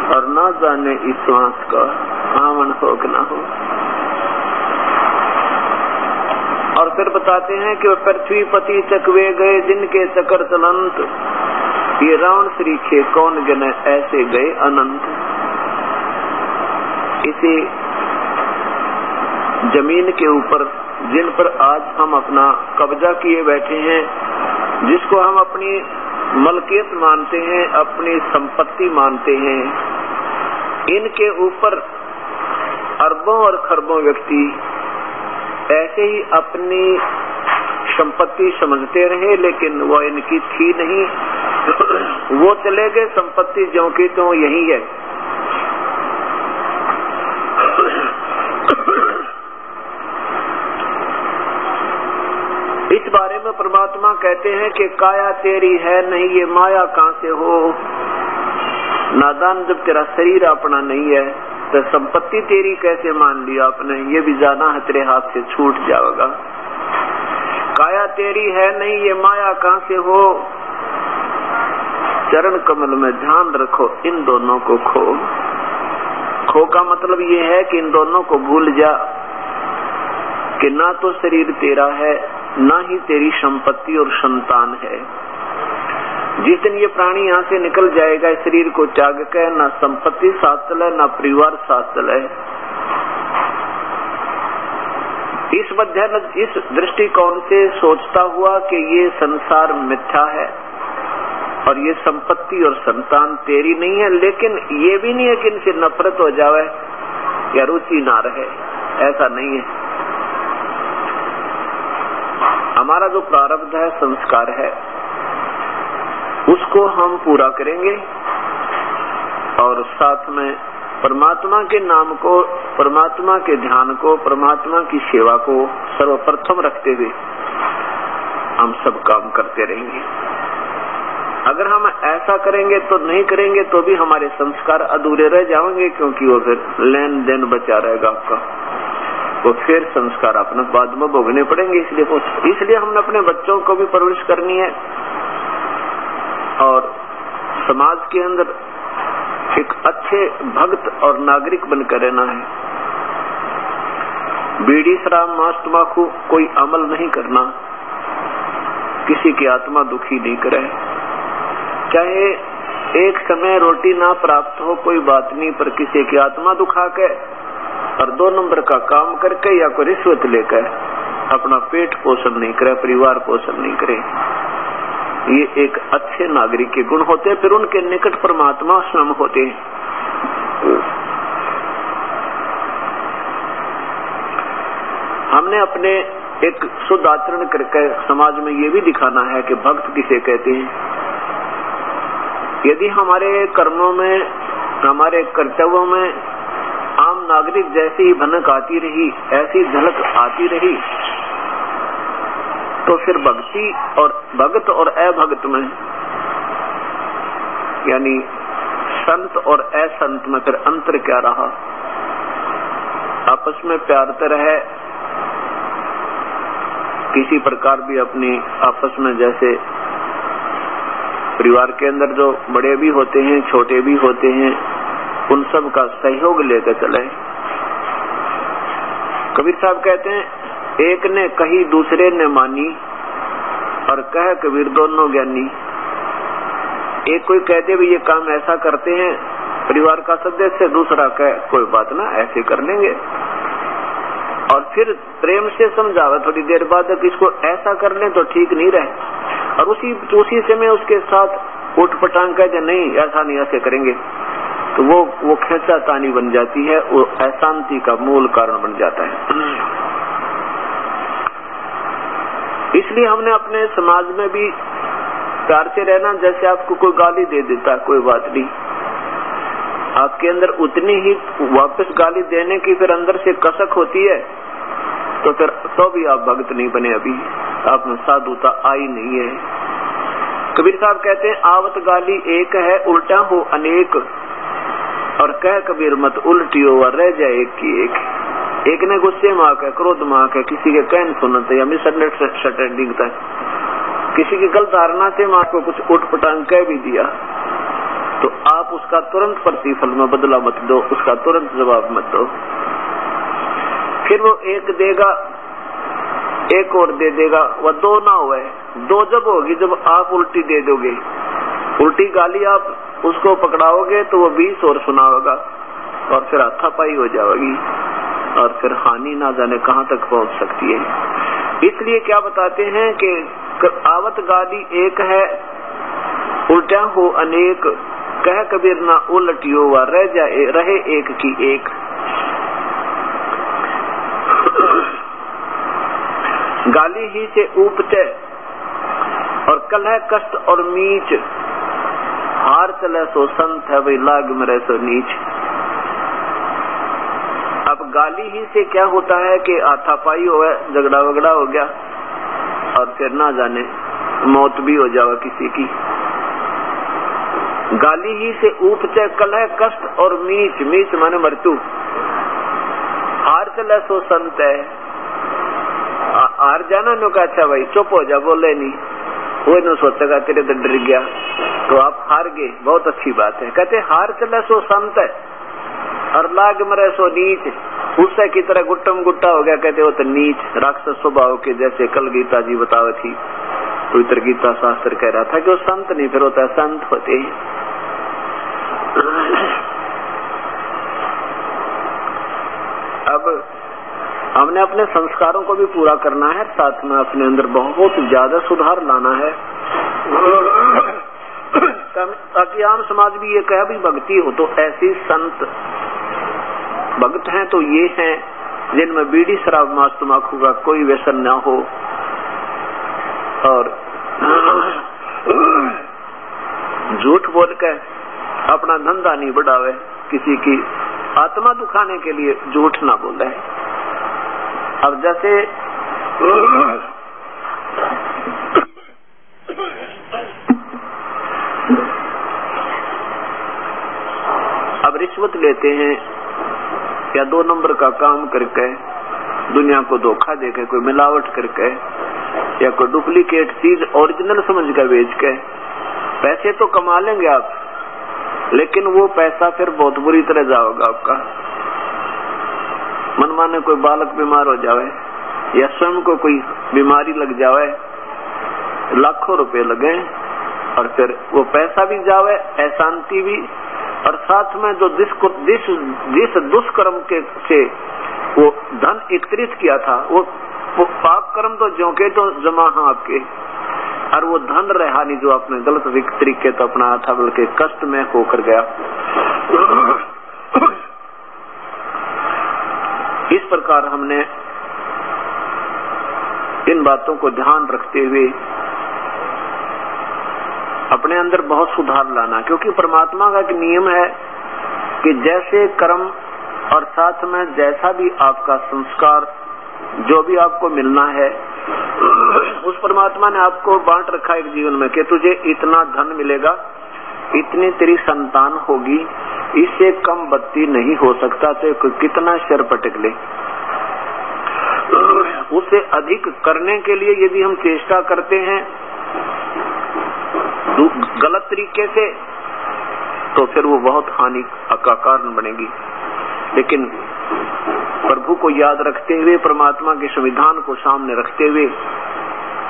और ना जाने इस श्वास का आवन हो कि ना हो। और फिर बताते हैं कि पृथ्वी पति चकवे गए जिनके चक्र चलंत, ये रावण श्रीखे कौन गिने ऐसे गए अनंत। इसी जमीन के ऊपर जिन पर आज हम अपना कब्जा किए बैठे हैं, जिसको हम अपनी मलकियत मानते हैं, अपनी संपत्ति मानते हैं, इनके ऊपर अरबों और खरबों व्यक्ति ऐसे ही अपनी संपत्ति समझते रहे, लेकिन वो इनकी थी नहीं। वो चले गए, संपत्ति ज्यों की त्यों यही है। इस बारे में परमात्मा कहते हैं कि काया तेरी है नहीं, ये माया कहां से हो। नादान, जब तेरा शरीर अपना नहीं है तो संपत्ति तेरी कैसे मान लिया आपने, ये भी जाना है तेरे हाथ से छूट जाएगा। काया तेरी है नहीं, ये माया कहां से हो।
चरण कमल में ध्यान रखो, इन दोनों को खो। खो का मतलब ये है कि इन दोनों को भूल जा कि ना तो शरीर तेरा है, ना ही तेरी संपत्ति और संतान है। जिस दिन ये प्राणी यहाँ से निकल जाएगा इस शरीर को त्याग कर, ना संपत्ति साथ चले, ना परिवार साथ चले। इस दृष्टिकोण से सोचता हुआ कि ये संसार मिथ्या है और ये संपत्ति और संतान तेरी नहीं है, लेकिन ये भी नहीं है कि इनसे नफरत हो जावे या रुचि ना रहे, ऐसा नहीं है। हमारा जो प्रारब्ध है, संस्कार है, उसको हम पूरा करेंगे और साथ में परमात्मा के नाम को, परमात्मा के ध्यान को, परमात्मा की सेवा को सर्वप्रथम रखते हुए हम सब काम करते रहेंगे। अगर हम ऐसा करेंगे तो नहीं करेंगे तो भी हमारे संस्कार अधूरे रह जाएंगे, क्योंकि वो फिर लेन देन बचा रहेगा आपका, वो फिर संस्कार अपने बाद में भोगने पड़ेंगे। इसलिए हमने अपने बच्चों को भी परवरिश करनी है और समाज के अंदर एक अच्छे भक्त और नागरिक बनकर रहना है। बीड़ी शराब मांस तंबाकू कोई अमल नहीं करना, किसी की आत्मा दुखी नहीं करे। चाहे एक समय रोटी ना प्राप्त हो कोई बात नहीं, पर किसी की आत्मा दुखा के और 2 नंबर का काम करके या कोई रिश्वत लेकर अपना पेट पोषण नहीं करे, परिवार पोषण नहीं करे, ये एक अच्छे नागरिक के गुण होते हैं। फिर उनके निकट परमात्मा स्वयं होते हैं। हमने अपने एक शुद्ध आचरण करके समाज में ये भी दिखाना है कि भक्त किसे कहते हैं। यदि हमारे कर्मों में, हमारे कर्तव्यों में आम नागरिक जैसी ही भनक आती रही, ऐसी झलक आती रही, तो फिर भक्ति और भगत और अभगत में, यानी संत और असंत में फिर अंतर क्या रहा। आपस में प्यार तो रहे, किसी प्रकार भी अपनी आपस में, जैसे परिवार के अंदर जो बड़े भी होते हैं छोटे भी होते हैं, उन सब का सहयोग लेकर चले। कबीर साहब कहते हैं, एक ने कही दूसरे ने मानी और कह कबीर दोनों ज्ञानी। एक कोई कहते भी ये काम ऐसा करते हैं परिवार का सदस्य, दूसरा कहे कोई बात ना ऐसे कर लेंगे, और फिर प्रेम से समझावे थोड़ी देर बाद कि इसको ऐसा कर लें तो ठीक नहीं रहे, और उसी समय उसके साथ उठ पटांग कहते नहीं ऐसा नहीं ऐसे करेंगे, तो वो खींचातानी बन जाती है, वो अशांति का मूल कारण बन जाता है। इसलिए हमने अपने समाज में भी प्यार से रहना। जैसे आपको कोई गाली दे देता है, कोई बात नहीं, आपके अंदर उतनी ही वापस गाली देने की फिर अंदर से कसक होती है, तो फिर तो भी आप भक्त नहीं बने, अभी आप में साधुता आई नहीं है। कबीर साहब कहते हैं, आवत गाली एक है उल्टा हो अनेक, और कह कबीर मत उल्टियो व रह जाए एक की एक। एक ने गुस्से में आकर, क्रोध में आकर किसी के कहन सुनते या मिसअंडरस्टैंडिंग था, किसी की गलत धारणा से माँ को कुछ उठ पटांग कह भी दिया, तो आप उसका तुरंत प्रतिफल में बदला मत दो, उसका तुरंत जवाब मत दो। फिर वो एक देगा, एक और दे देगा, वह 2 ना हुए। 2 जब होगी जब आप उल्टी दे दोगे, उल्टी गाली आप उसको पकड़ाओगे तो वो 20 और सुनाओगा, और फिर हाथापाई हो जाएगी, और फिर हानि ना जाने कहां तक पहुंच सकती है। इसलिए क्या बताते हैं कि आवत गाली एक है उल्टा हो अनेक, कह कबीर ना उलटियो व रहे एक की एक। गाली ही से उपचे और कलह कष्ट और मीच, हार चले सो संत है वही लाग मरे सो नीच। अब गाली ही से क्या होता है कि हाथापाई हो गया, झगड़ा वगड़ा हो गया, और फिर ना जाने मौत भी हो जावा किसी की। गाली ही से उपचे कलह कष्ट और मीच, मीच माने मृत्यु। हार चले सो संत है, हार जाना नो का अच्छा भाई चुप हो जा, बोले नहीं, वो इन्हों सोचेगा तेरे तो डर गया तो आप हार गए, बहुत अच्छी बात है। कहते हार चले सो संत है और लाग मरे सो नीच, उससे की तरह गुट्टम गुट्टा हो गया। कहते हो तो नीच राक्षस स्वभाव के, जैसे कल गीता जी बतावे थी, पवित्र गीता शास्त्र कह रहा था कि वो संत नहीं फिर होता है, संत होते हैं। अब हमने अपने संस्कारों को भी पूरा करना है, साथ में अपने अंदर बहुत ज्यादा सुधार लाना है, ताकि आम समाज भी ये कहे भी भक्ति हो तो ऐसी संत भक्त हैं तो ये हैं जिनमें बीड़ी शराब मांस तम्बाकू का कोई व्यसन न हो और झूठ बोल कर अपना धंधा नहीं बढ़ावे, किसी की आत्मा दुखाने के लिए झूठ ना बोले। अब जैसे अब रिश्वत लेते हैं या 2 नंबर का काम करके दुनिया को धोखा देकर, कोई मिलावट करके या कोई डुप्लीकेट चीज ओरिजिनल समझ कर बेच के पैसे तो कमा लेंगे आप, लेकिन वो पैसा फिर बहुत बुरी तरह जाओगा आपका। मन माने कोई बालक बीमार हो जावे या स्वयं को कोई बीमारी लग जावे, लाखों रुपए लगे और फिर वो पैसा भी जावे, अशांति भी, और साथ में जो जिस दुष्कर्म के से वो धन एकत्रित किया था वो पाप कर्म तो ज्यों के तो जमा है आपके, और वो धन रहा नहीं जो आपने गलत तरीके तो अपना था, बल्कि कष्ट में होकर गया। इस प्रकार हमने इन बातों को ध्यान रखते हुए अपने अंदर बहुत सुधार लाना, क्योंकि परमात्मा का एक नियम है कि जैसे कर्म और साथ में जैसा भी आपका संस्कार जो भी आपको मिलना है, उस परमात्मा ने आपको बांट रखा है एक जीवन में कि तुझे इतना धन मिलेगा, इतनी तेरी संतान होगी, इससे कम बत्ती नहीं हो सकता, तो कितना शर पटक ले। उसे अधिक करने के लिए यदि हम चेष्टा करते हैं गलत तरीके से, तो फिर वो बहुत हानि का कारण बनेगी। लेकिन प्रभु को याद रखते हुए, परमात्मा के संविधान को सामने रखते हुए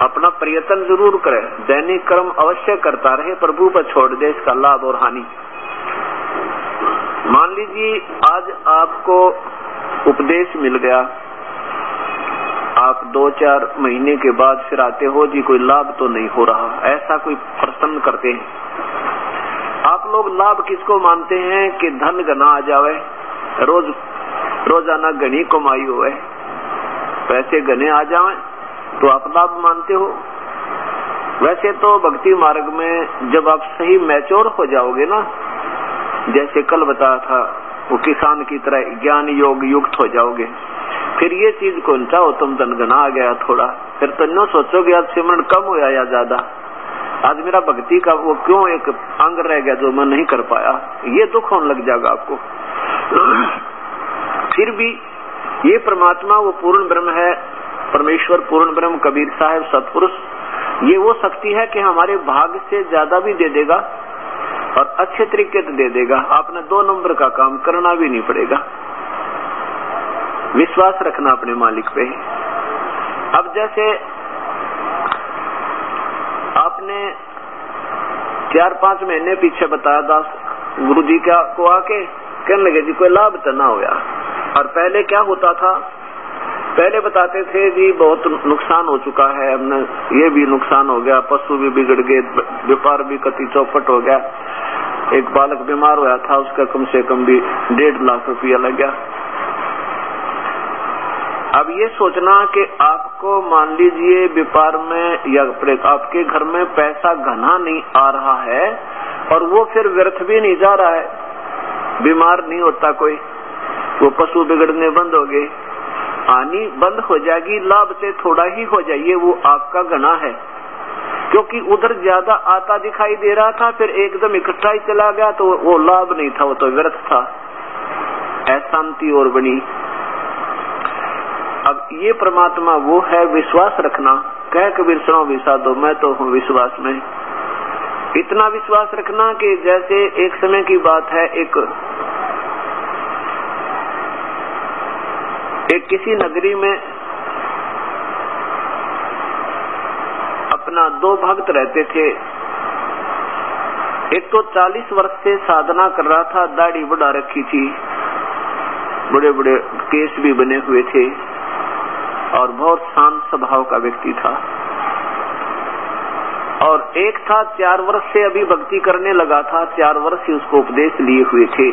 अपना प्रयत्न जरूर करे, दैनिक कर्म अवश्य करता रहे, प्रभु पर छोड़ दे इसका लाभ और हानि। मान लीजिए आज आपको उपदेश मिल गया, आप 2-4 महीने के बाद फिर आते हो जी कोई लाभ तो नहीं हो रहा, ऐसा कोई प्रश्न करते हैं। आप लोग लाभ किसको मानते हैं कि धन घना आ जावे, रोजाना घनी कमाई होवे, पैसे घने आ जावे तो आप लाभ मानते हो। वैसे तो भक्ति मार्ग में जब आप सही मैच्योर हो जाओगे ना, जैसे कल बताया था, वो किसान की तरह ज्ञान योग युक्त हो जाओगे, फिर ये चीज कौन चाहो तुम धन घना आ गया थोड़ा, फिर तो नो सोचोगे आज सिमरन कम होया या ज्यादा, आज मेरा भक्ति का वो क्यों एक अंग रह गया जो मैं नहीं कर पाया, ये दुख होने लग जाएगा आपको। फिर भी ये परमात्मा वो पूर्ण ब्रह्म है, परमेश्वर पूर्ण ब्रह्म, कबीर साहब सतपुरुष, ये वो शक्ति है कि हमारे भाग से ज्यादा भी दे देगा और अच्छे तरीके से दे देगा। आपने 2 नंबर का काम करना भी नहीं पड़ेगा, विश्वास रखना अपने मालिक पे। अब जैसे आपने 4-5 महीने पीछे बताया, दास गुरु जी क्या को आके कहने लगे जी कोई लाभ तो ना होया, और पहले क्या होता था, पहले बताते थे जी बहुत नुकसान हो चुका है, हमने ये भी नुकसान हो गया, पशु भी बिगड़ गए, व्यापार भी कति चौपट हो गया, एक बालक बीमार हुआ था उसका कम से कम भी 1.5 लाख रुपया लग गया। अब ये सोचना कि आपको मान लीजिए व्यापार में या आपके घर में पैसा घना नहीं आ रहा है और वो फिर व्यर्थ भी नहीं जा रहा है, बीमार नहीं होता कोई, वो पशु बिगड़ने बंद हो गए, हानि बंद हो जाएगी, लाभ से थोड़ा ही हो जाइए, वो आपका घना है, क्योंकि उधर ज्यादा आता दिखाई दे रहा था, फिर एकदम इकट्ठा ही चला गया तो वो लाभ नहीं था, वो तो व्यर्थ था, अशांति और बनी। अब ये परमात्मा वो है, विश्वास रखना कह कबीर सुनो विषादो, मैं तो हूँ विश्वास में। इतना विश्वास रखना कि जैसे एक समय की बात है, एक किसी नगरी में अपना दो भक्त रहते थे। एक तो 40 वर्ष से साधना कर रहा था, दाढ़ी बढ़ा रखी थी, बड़े बड़े केस भी बने हुए थे और बहुत शांत स्वभाव का व्यक्ति था। और एक था 4 वर्ष से अभी भक्ति करने लगा था, 4 वर्ष से उसको उपदेश लिए हुए थे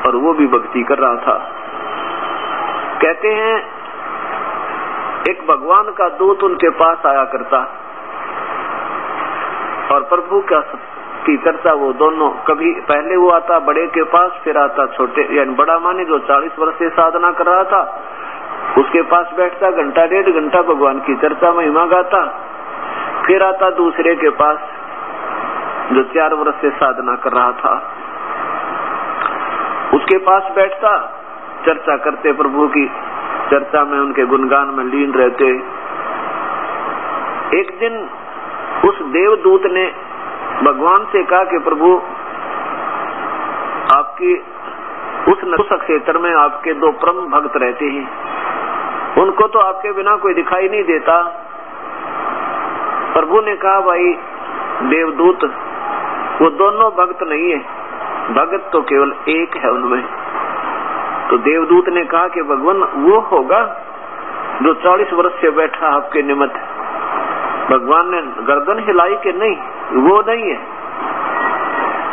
और वो भी भक्ति कर रहा था। कहते हैं एक भगवान का दूत उनके पास आया करता और प्रभु की चर्चा वो दोनों, कभी पहले वो आता बड़े के पास, फिर आता छोटे, यानी बड़ा माने जो 40 वर्ष से साधना कर रहा था उसके पास बैठता, घंटा 1.5 घंटा भगवान की चर्चा महिमा गाता। फिर आता दूसरे के पास जो 4 वर्ष से साधना कर रहा था, उसके पास बैठता, चर्चा करते, प्रभु की चर्चा में उनके गुणगान में लीन रहते। एक दिन उस देवदूत ने भगवान से कहा कि प्रभु आपकी उस नपुंसक क्षेत्र में आपके 2 परम भक्त रहते हैं, उनको तो आपके बिना कोई दिखाई नहीं देता। प्रभु ने कहा भाई देवदूत, वो दोनों भक्त नहीं है, भगत तो केवल एक है उनमें। तो देवदूत ने कहा कि भगवान वो होगा जो 40 वर्ष से बैठा आपके निमित्त। भगवान ने गर्दन हिलाई कि नहीं, वो नहीं है,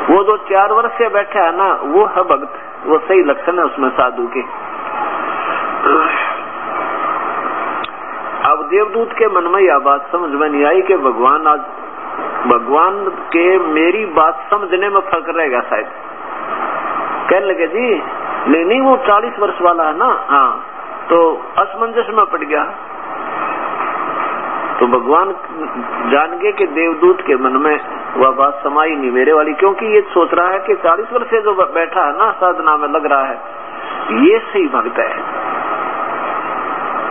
वो जो 4 वर्ष से बैठा है ना, वो है भक्त, वो सही लक्षण है उसमें साधु के। अब देवदूत के मन में यह बात समझ में नहीं आई कि भगवान के मेरी बात समझने में फर्क रहेगा शायद। कहने लगे जी नहीं वो 40 वर्ष वाला है ना, हाँ, तो असमंजस में पड़ गया। तो भगवान जान गए कि देवदूत के मन में वह बात समाई नहीं मेरे वाली, क्योंकि ये सोच रहा है कि 40 वर्ष से जो बैठा है ना साधना में लग रहा है, ये सही भक्त है।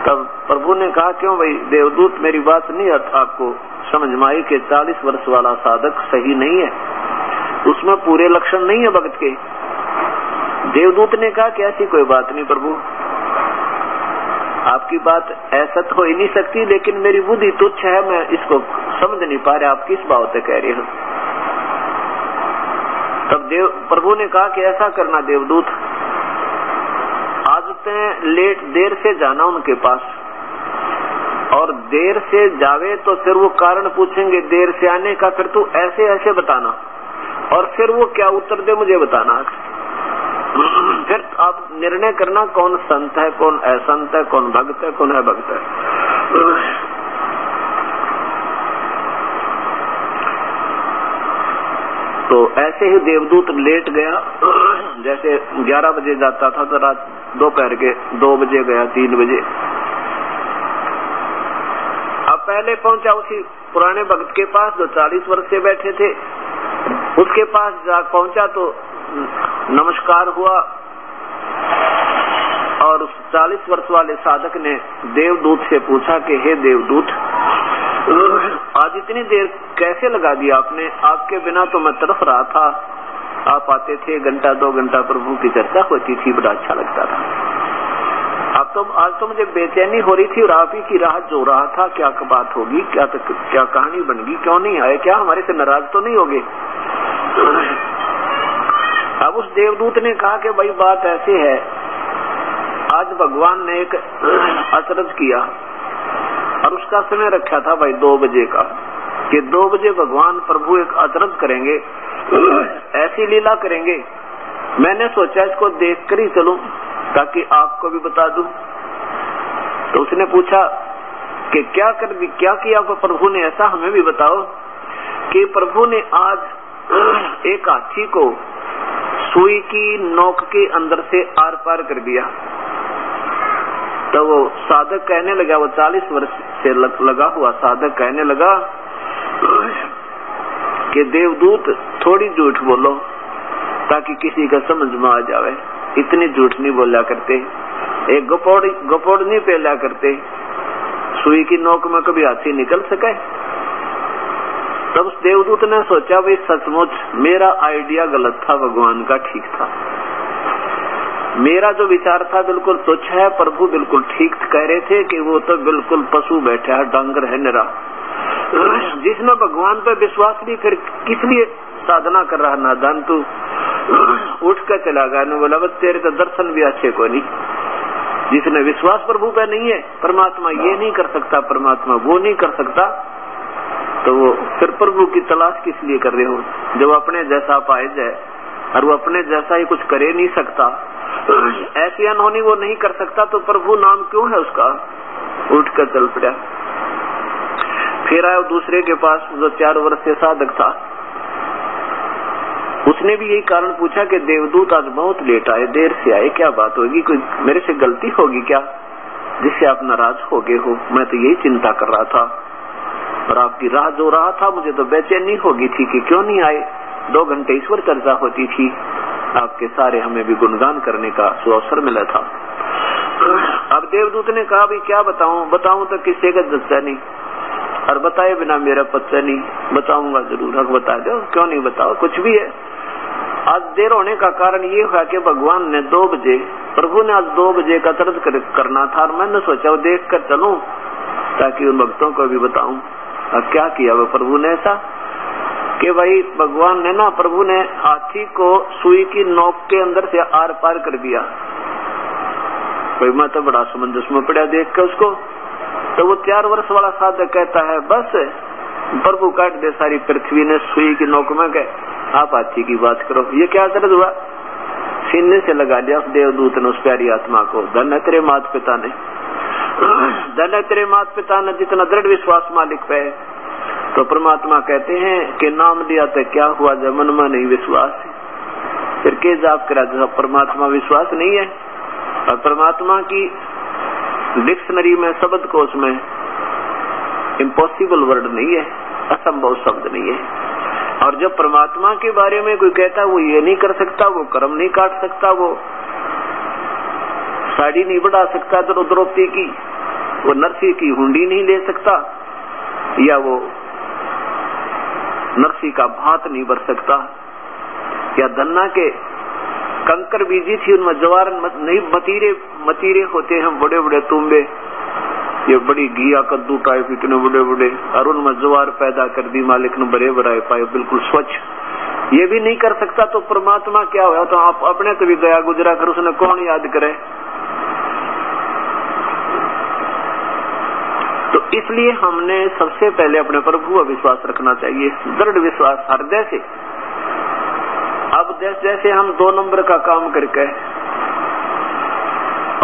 तब प्रभु ने कहा क्यों भाई देवदूत, मेरी बात नहीं आपको समझ में आई कि 40 वर्ष वाला साधक सही नहीं है, उसमें पूरे लक्षण नहीं है भक्त के। देवदूत ने कहा कि ऐसी कोई बात नहीं प्रभु, आपकी बात ऐसा तो हो ही नहीं सकती, लेकिन मेरी बुद्धि तुच्छ है, मैं इसको समझ नहीं पा रहा आप किस बात से कह रहे हो। तब प्रभु ने कहा कि ऐसा करना देवदूत, आज देर से जाना उनके पास, और देर से जावे तो फिर वो कारण पूछेंगे देर से आने का, फिर तू ऐसे ऐसे बताना, और फिर वो क्या उत्तर दे मुझे बताना। फिर आप निर्णय करना कौन संत है, कौन असंत है, कौन भक्त है, कौन है भक्त है। तो ऐसे ही देवदूत लेट गया, जैसे 11 बजे जाता था तो रात दोपहर के 2 बजे गया, 3 बजे। अब पहले पहुंचा उसी पुराने भक्त के पास जो 40 वर्ष से बैठे थे, उसके पास जा पहुंचा तो नमस्कार हुआ, और उस 40 वर्ष वाले साधक ने देवदूत से पूछा कि हे देवदूत, आज इतनी देर कैसे लगा दिया आपने, आपके बिना तो मैं तड़प रहा था, आप आते थे 1-2 घंटा प्रभु की चर्चा होती थी, बड़ा अच्छा लगता था। अब तो आज तो मुझे बेचैनी हो रही थी और आप ही की राह जो रहा था, क्या बात होगी, क्या कहानी बन गई, क्यों नहीं आए, क्या हमारे से नाराज तो नहीं होगे। अब उस देवदूत ने कहा कि भाई बात ऐसी है, आज भगवान ने एक अचरज किया और उसका समय रखा था भाई 2 बजे का, कि 2 बजे भगवान प्रभु एक अचरज करेंगे, ऐसी लीला करेंगे। मैंने सोचा इसको देख कर ही चलूं ताकि आपको भी बता दूं। तो उसने पूछा कि क्या किया प्रभु ने ऐसा, हमें भी बताओ। कि प्रभु ने आज एक हाथी को सुई की नोक के अंदर से आर पार कर दिया। तो वो साधक कहने लगा, वो 40 वर्ष से लगा हुआ साधक कहने लगा कि देवदूत थोड़ी झूठ बोलो ताकि किसी का समझ में आ जावे, इतनी झूठ नहीं बोला करते, एक गपोड़ नहीं पेला करते, सुई की नोक में कभी हाथी निकल सके। तब उस देवदूत ने सोचा भाई सचमुच मेरा आइडिया गलत था, भगवान का ठीक था। मेरा जो विचार था बिल्कुल तुच्छ है, प्रभु बिल्कुल ठीक कह रहे थे कि वो तो बिल्कुल पशु बैठा है, डांगर है निरा। जिसने भगवान पे विश्वास नहीं फिर किस लिए साधना कर रहा नादान, तू उठ कर चला गया। ने बोला बस तेरे तो दर्शन भी अच्छे को नहीं। जिसने विश्वास प्रभु पे नहीं है, परमात्मा ये नहीं कर सकता, परमात्मा वो नहीं कर सकता, तो वो फिर प्रभु की तलाश किस लिए कर रहे हो? जब अपने जैसा पाए जाए और वो अपने जैसा ही कुछ करे नहीं सकता, ऐसी अनहोनी वो नहीं कर सकता, तो प्रभु नाम क्यों है उसका? उठ कर चल पड़ा। फिर आया दूसरे के पास जो 4 वर्ष से साधक था। उसने भी यही कारण पूछा कि देवदूत आज बहुत लेट आए, देर से आए, क्या बात होगी? कोई मेरे से गलती होगी क्या जिससे आप नाराज हो गए हो? मैं तो यही चिंता कर रहा था और आपकी राह जो रहा था, मुझे तो बेचैनी होगी थी कि क्यों नहीं आए। 2 घंटे ईश्वर चर्चा होती थी, आपके सारे हमें भी गुणगान करने का सुअवसर मिला था। अब देवदूत ने कहा भाई क्या बताऊं तो किसी का जच्चा नहीं, और बताए बिना मेरा पच्चा नहीं। बताऊंगा जरूर, हक बता दो, क्यों नहीं बताओ, कुछ भी है। आज देर होने का कारण ये हुआ कि भगवान ने 2 बजे, प्रभु ने आज 2 बजे का तरद करना था, और मैंने सोचा वो देख कर चलूं ताकि उन भक्तों को भी बताऊं। अब क्या किया वो प्रभु ने ऐसा कि भाई भगवान ने ना, प्रभु ने हाथी को सुई की नोक के अंदर से आर पार कर दिया। भाई मैं तो बड़ा समंजस में पड़ा देख के उसको। तो वो 4 वर्ष वाला साधक कहता है बस प्रभु काट दे सारी पृथ्वी ने सुई की नोक में गए, आप हाथी की बात करो। ये क्या दर्द हुआ? सीने से लगा लिया उस देवदूत ने उस प्यारी आत्मा को। धन है तेरे माता पिता ने, धन है तेरे माता पिता ने जितना दृढ़ विश्वास मालिक पे है। तो परमात्मा कहते हैं कि नाम लिया तो क्या हुआ जब मन में नहीं विश्वास है, फिर के जाप करा जब परमात्मा विश्वास नहीं है। और परमात्मा की डिक्शनरी में, शब्द कोश में इम्पॉसिबल वर्ड नहीं है, असंभव शब्द नहीं है। और जब परमात्मा के बारे में कोई कहता वो ये नहीं कर सकता, वो कर्म नहीं काट सकता, वो साड़ी नहीं बढ़ा सकता द्रौपदी की, वो नरसी की हुंडी नहीं ले सकता, या वो नरसी का भात नहीं भर सकता, या धन्ना के कंकर बीजी थी उनमें जवार नहीं, मतीरे होते हैं बड़े बड़े तुम्बे, ये बड़ी घिया कद्दू टाइप इतने बड़े बड़े, और उनमें जवार पैदा कर दी मालिक ने, बड़े बड़े पाए बिल्कुल स्वच्छ, ये भी नहीं कर सकता। तो परमात्मा क्या हुआ? तो आप अपने तो भी गया गुजरा कर उसने कौन याद करे? तो इसलिए हमने सबसे पहले अपने प्रभु पर विश्वास रखना चाहिए, दृढ़ विश्वास हृदय से। अब जैसे हम 2 नंबर का काम करके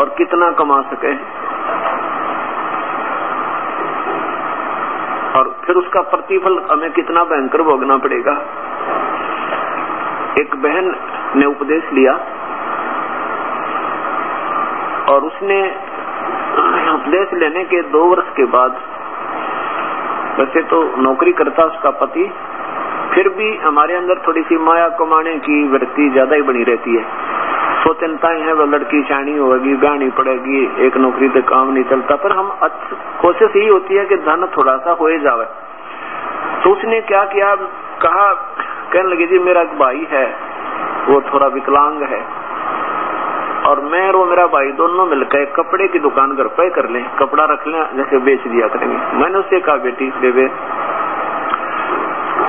और कितना कमा सके और फिर उसका प्रतिफल हमें कितना भयंकर भोगना पड़ेगा। एक बहन ने उपदेश लिया और उसने उपदेश लेने के 2 वर्ष के बाद, वैसे तो नौकरी करता उसका पति, फिर भी हमारे अंदर थोड़ी सी माया कमाने की वृत्ति ज्यादा ही बनी रहती है। सो चिंताएं हैं, वो लड़की शानी होगी, ब्याहनी पड़ेगी, एक नौकरी से काम नहीं चलता, पर हम कोशिश यही होती है कि धन थोड़ा सा हो जावे। तो उसने क्या किया, कहा, कहने लगी जी मेरा एक भाई है, वो थोड़ा विकलांग है, और मैं और वो मेरा भाई दोनों मिलकर एक कपड़े की दुकान घर पे कर लें, कपड़ा रख लें, जैसे बेच दिया करेंगे। मैंने उससे कहा बेटी देवे,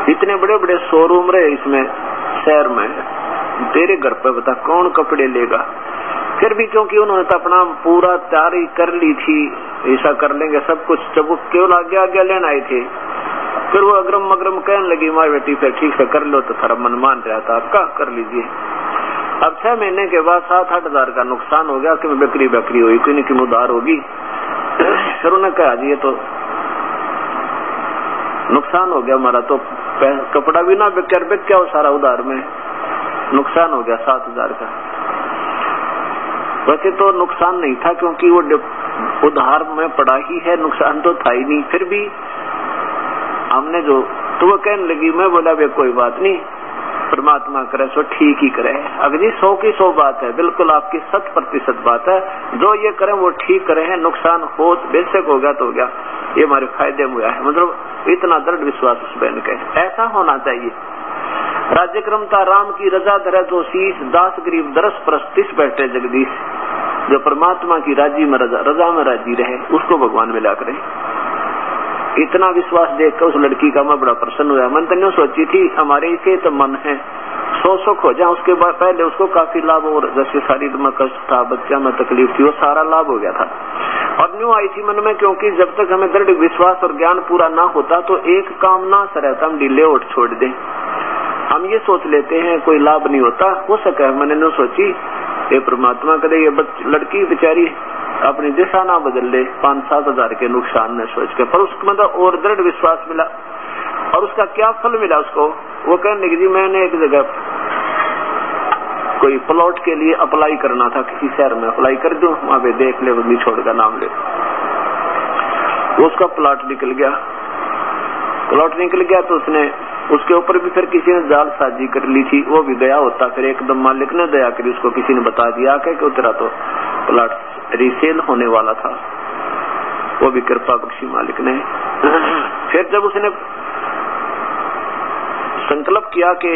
इतने बड़े बड़े शोरूम रहे इसमें शहर में, तेरे घर पे बता कौन कपड़े लेगा? फिर भी क्योंकि उन्होंने तो अपना पूरा तैयारी कर ली थी, ऐसा कर लेंगे सब कुछ, जब वो केवल आगे लेने आए थे, फिर वो अग्रम मग्रम कहने लगी माँ बेटी फिर ठीक से कर लो, तो थोड़ा मन मान रहा था, आपका कर लीजिए। अब 6 महीने के बाद 7-8 हजार का नुकसान हो गया कि बिक्री हुई, कोई नहीं उधार होगी। फिर उन्होंने कहा जी ये तो नुकसान हो गया हमारा, तो कपड़ा भी ना बिक क्या हो सारा उधार में, नुकसान हो गया 7,000 का। वैसे तो नुकसान नहीं था क्योंकि वो उधार में पड़ा ही है, नुकसान तो था ही नहीं। फिर भी हमने जो, तो वो कहने लगी, मैं बोला वे कोई बात नहीं, परमात्मा करे सो ठीक ही करे। अगर जी 100 की 100 बात है, बिल्कुल आपकी 100% बात है। जो ये करें वो ठीक करे हैं, नुकसान हो बेशक हो गया तो हो गया, ये हमारे फायदे में हुआ है। मतलब इतना दृढ़ विश्वास उस बहन का ऐसा होना चाहिए। राज्य क्रमता राम की रजा धरे जो शीश, दास गरीब दरस प्रस्तिस बैठे जगदीश। जो परमात्मा की राजी में रजा में राजी रहे उसको भगवान मिला करे। इतना विश्वास देखकर उस लड़की का मैं बड़ा प्रसन्न हुआ। मन तो नहीं सोची थी हमारे इसे तो मन है 100 सुख हो जाए, उसके बाद पहले उसको काफी लाभ, और जैसे शारीर में कष्ट था, बच्चा में तकलीफ थी, वो सारा लाभ हो गया था। और न्यू आई थी मन में, क्योंकि जब तक हमें दृढ़ विश्वास और ज्ञान पूरा ना होता तो एक काम ना रहता, हम ढीले उठ छोड़ दें। हम ये सोच लेते हैं कोई लाभ नहीं होता, हो सका मैंने न सोची ये परमात्मा करे ये लड़की बेचारी अपनी दिशा ना बदल ले 5-7 हजार के नुकसान में सोच के, पर उसको मतलब और दृढ़ विश्वास मिला। और उसका क्या फल मिला उसको, वो कहने लगी जी मैंने एक जगह कोई प्लॉट के लिए अप्लाई करना था, किसी शहर में अप्लाई कर दूं, वहां पे देख ले, बंदी छोड़ का नाम ले। वो उसका प्लॉट निकल गया। प्लॉट निकल गया तो उसने उसके ऊपर भी फिर किसी ने जाल साजी कर ली थी, वो भी गया होता। फिर एकदम मालिक ने दया करी, उसको किसी ने बता दिया कि तेरा तो प्लॉट रीसेल होने वाला था, वो भी कृपा बख्शी मालिक ने। फिर जब उसने संकल्प किया कि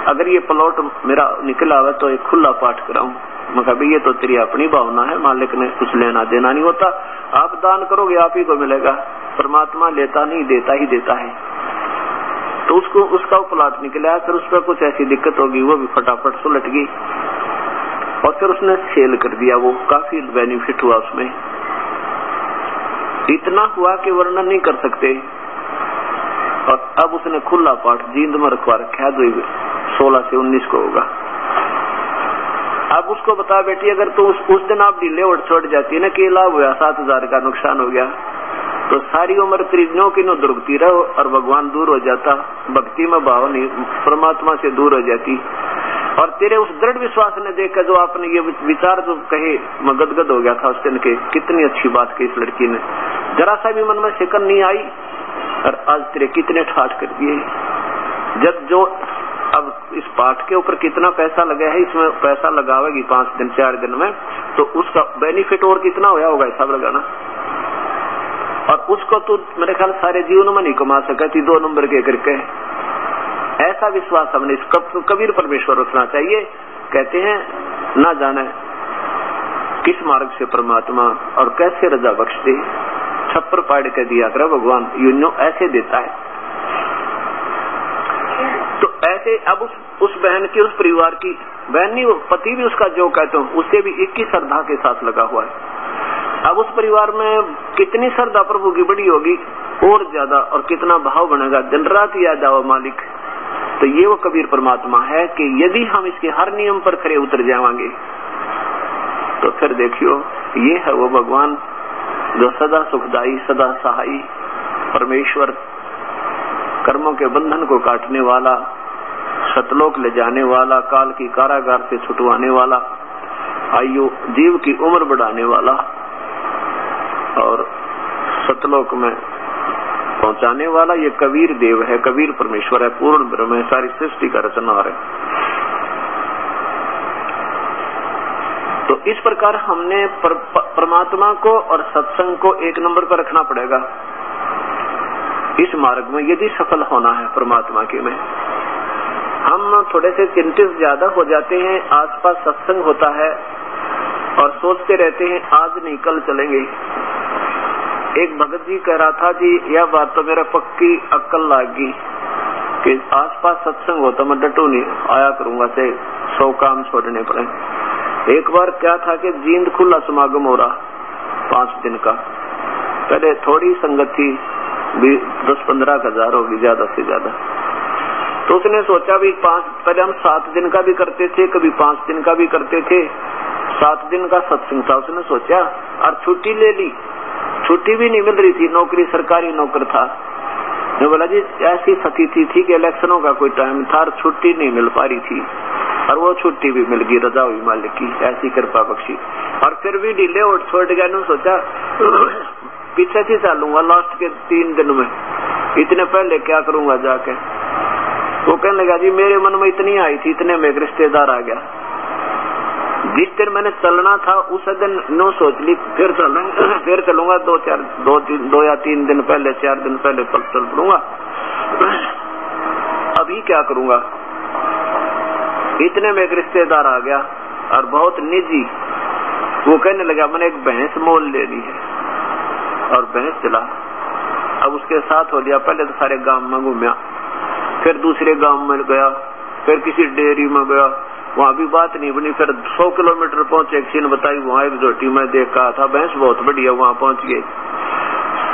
अगर ये प्लॉट मेरा निकला हुआ तो एक खुला पाठ कराऊं, मैं कहा ये तो तेरी अपनी भावना है, मालिक ने कुछ लेना देना नहीं होता, आप दान करोगे आप ही को मिलेगा, परमात्मा लेता नहीं देता ही देता है। तो उसको उसका प्लॉट निकला, फिर उस पर कुछ ऐसी दिक्कत होगी, वो भी फटाफट सुलट गई और फिर उसने सेल कर दिया। वो काफी बेनिफिट हुआ उसमें, इतना हुआ कि वर्णन नहीं कर सकते। और अब उसने खुला पाठ जींद में रखवा रखा है, जो 16 से 19 को होगा। अब उसको बता बेटी अगर तो उस दिन आप ढीले उठ छोड़ जाती है ना कि लाभ हुआ 7,000 का नुकसान हो गया, तो सारी उम्र त्रिज्ञों की नो दुर्गती रहो और भगवान दूर हो जाता, भक्ति में भाव नहीं, परमात्मा से दूर हो जाती। और तेरे उस दृढ़ विश्वास ने देखकर जो आपने ये विचार जो कहे, मैं गदगद हो गया था उस दिन के, कितनी अच्छी बात की इस लड़की ने, जरा सा भी मन में शिकन नहीं आई, और आज तेरे कितने ठाठ कर दिए। जब जो अब इस पाठ के ऊपर कितना पैसा लगा है, इसमें पैसा लगावेगी 5 दिन 4 दिन में, तो उसका बेनिफिट और कितना होया होगा हिसाब लगाना। और उसको तो मेरे ख्याल सारे जीवन में नहीं कमा सका थी 2 नंबर के करके। ऐसा विश्वास हमने इस कबीर परमेश्वर रखना चाहिए। कहते हैं ना जाने किस मार्ग से परमात्मा और कैसे रजा बख्श दे, छप्पर पाड़ के दिया कर भगवान, यूं ऐसे देता है। तो ऐसे अब उस बहन की, उस परिवार की बहन नहीं, वो पति भी उसका जो कहते हो उससे भी 21 श्रद्धा के साथ लगा हुआ है। अब उस परिवार में कितनी श्रद्धा प्रभु की बड़ी होगी और ज्यादा, और कितना भाव बनेगा, दिन रात याद आओ मालिक। तो ये वो कबीर परमात्मा है कि यदि हम इसके हर नियम पर खरे उतर जाएंगे तो फिर देखियो ये है वो भगवान जो सदा सुखदाई, सदा सहाई परमेश्वर, कर्मों के बंधन को काटने वाला, सतलोक ले जाने वाला, काल की कारागार से छुटवाने वाला, आयु जीव की उम्र बढ़ाने वाला और सतलोक में पहुंचाने वाला, ये कबीर देव है, कबीर परमेश्वर है, पूर्ण ब्रह्म है, सारी सृष्टि का रचनहार है। तो इस प्रकार हमने परमात्मा को और सत्संग को एक नंबर पर रखना पड़ेगा इस मार्ग में, यदि सफल होना है परमात्मा के में। हम थोड़े से चिंतित ज्यादा हो जाते हैं, आसपास सत्संग होता है और सोचते रहते हैं आज नहीं कल चलेंगे। एक भगत जी कह रहा था जी यह बात तो मेरा पक्की अक्ल लागी कि आसपास सत्संग होता मैं डटू नहीं आया करूंगा, से 100 काम छोड़ने पड़े। एक बार क्या था कि जींद खुला समागम हो रहा 5 दिन का, पहले थोड़ी संगत थी, 10-15 हजार होगी ज्यादा से ज्यादा। तो उसने सोचा भी पहले हम 7 दिन का भी करते थे, कभी 5 दिन का भी करते थे, 7 दिन का सत्संग था। उसने सोचा और छुट्टी ले ली, छुट्टी भी नहीं मिल रही थी, नौकरी सरकारी नौकर था। मैं बोला जी ऐसी स्थिति थी कि इलेक्शनों का कोई टाइम था और छुट्टी नहीं मिल पा रही थी, और वो छुट्टी भी मिल गई, रजा हुई मालिक की ऐसी कृपा बख्शी। और फिर भी ढीले उठ छोड़ गया ना, सोचा पीछे से चलूंगा लास्ट के 3 दिन में, इतने पहले क्या करूंगा जाके। वो कहने लगा जी मेरे मन में इतनी आई थी, इतने में एक रिश्तेदार आ गया। जिस दिन मैंने चलना था उस दिन नो सोच ली फिर चलूंगा 2 या 3 दिन पहले, 4 दिन पहले चल पड़ूंगा। अभी क्या करूंगा? इतने में एक रिश्तेदार आ गया और बहुत निजी। वो कहने लगा मैंने एक भैंस मोल लेनी है और भैंस चला। अब उसके साथ हो लिया, पहले तो सारे गांव में घूमया, फिर दूसरे गांव में गया, फिर किसी डेयरी में गया, वहां भी बात नहीं बनी। फिर 100 किलोमीटर पहुंचे, एक चीन बताई, वहां एक जोटी में देखा था भैंस बहुत बढ़िया, वहां पहुंच गए।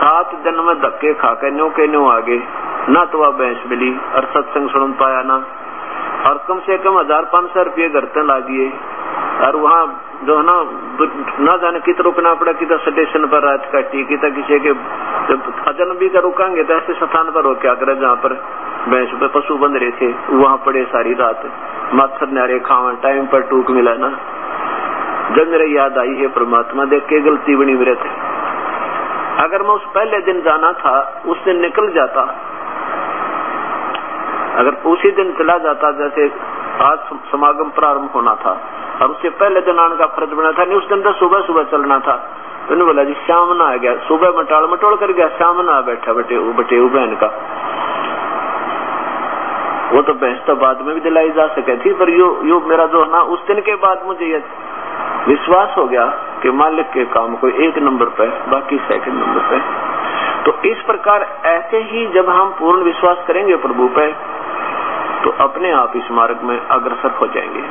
7 दिन में धक्के खाकर न्यू के न्यू आगे, ना तो वह भैंस मिली और सत्संग सुन पाया ना, और कम से कम 1000-500 रुपये घर लागिए। और वहाँ जो है ना जाने कित रुकना पड़ा, कितना स्टेशन पर रात काटी, कितना किसी के अजनबी का रुकांगे तो ऐसे स्थान पर हो क्या करे जहाँ पर भैंस पे पशु बंध रहे थे, वहाँ पड़े सारी रात, मच्छर नारे खावा, टाइम पर टूक मिला ना। जब मेरे याद आई है परमात्मा, देख के गलती बनी मेरे थे। अगर मैं उस पहले दिन जाना था, उस दिन निकल जाता, अगर उसी दिन चला जाता, जैसे आज समागम प्रारंभ होना था और उससे पहले दिन आने का फर्ज बना था, नहीं उस दिन तो सुबह चलना था। तो बोला जी शाम ना आ गया, सुबह में टाल मटोल कर गया, शाम ना बैठा बटे बहन का। वो तो भैंस तो बाद में भी दिलाई जा सके थी, पर यो मेरा जो ना उस दिन के बाद मुझे ये विश्वास हो गया कि मालिक के काम को 1 नंबर पे, बाकी 2nd नंबर पे। तो इस प्रकार ऐसे ही जब हम पूर्ण विश्वास करेंगे प्रभु पे, तो अपने आप इस मार्ग में अग्रसर हो जाएंगे।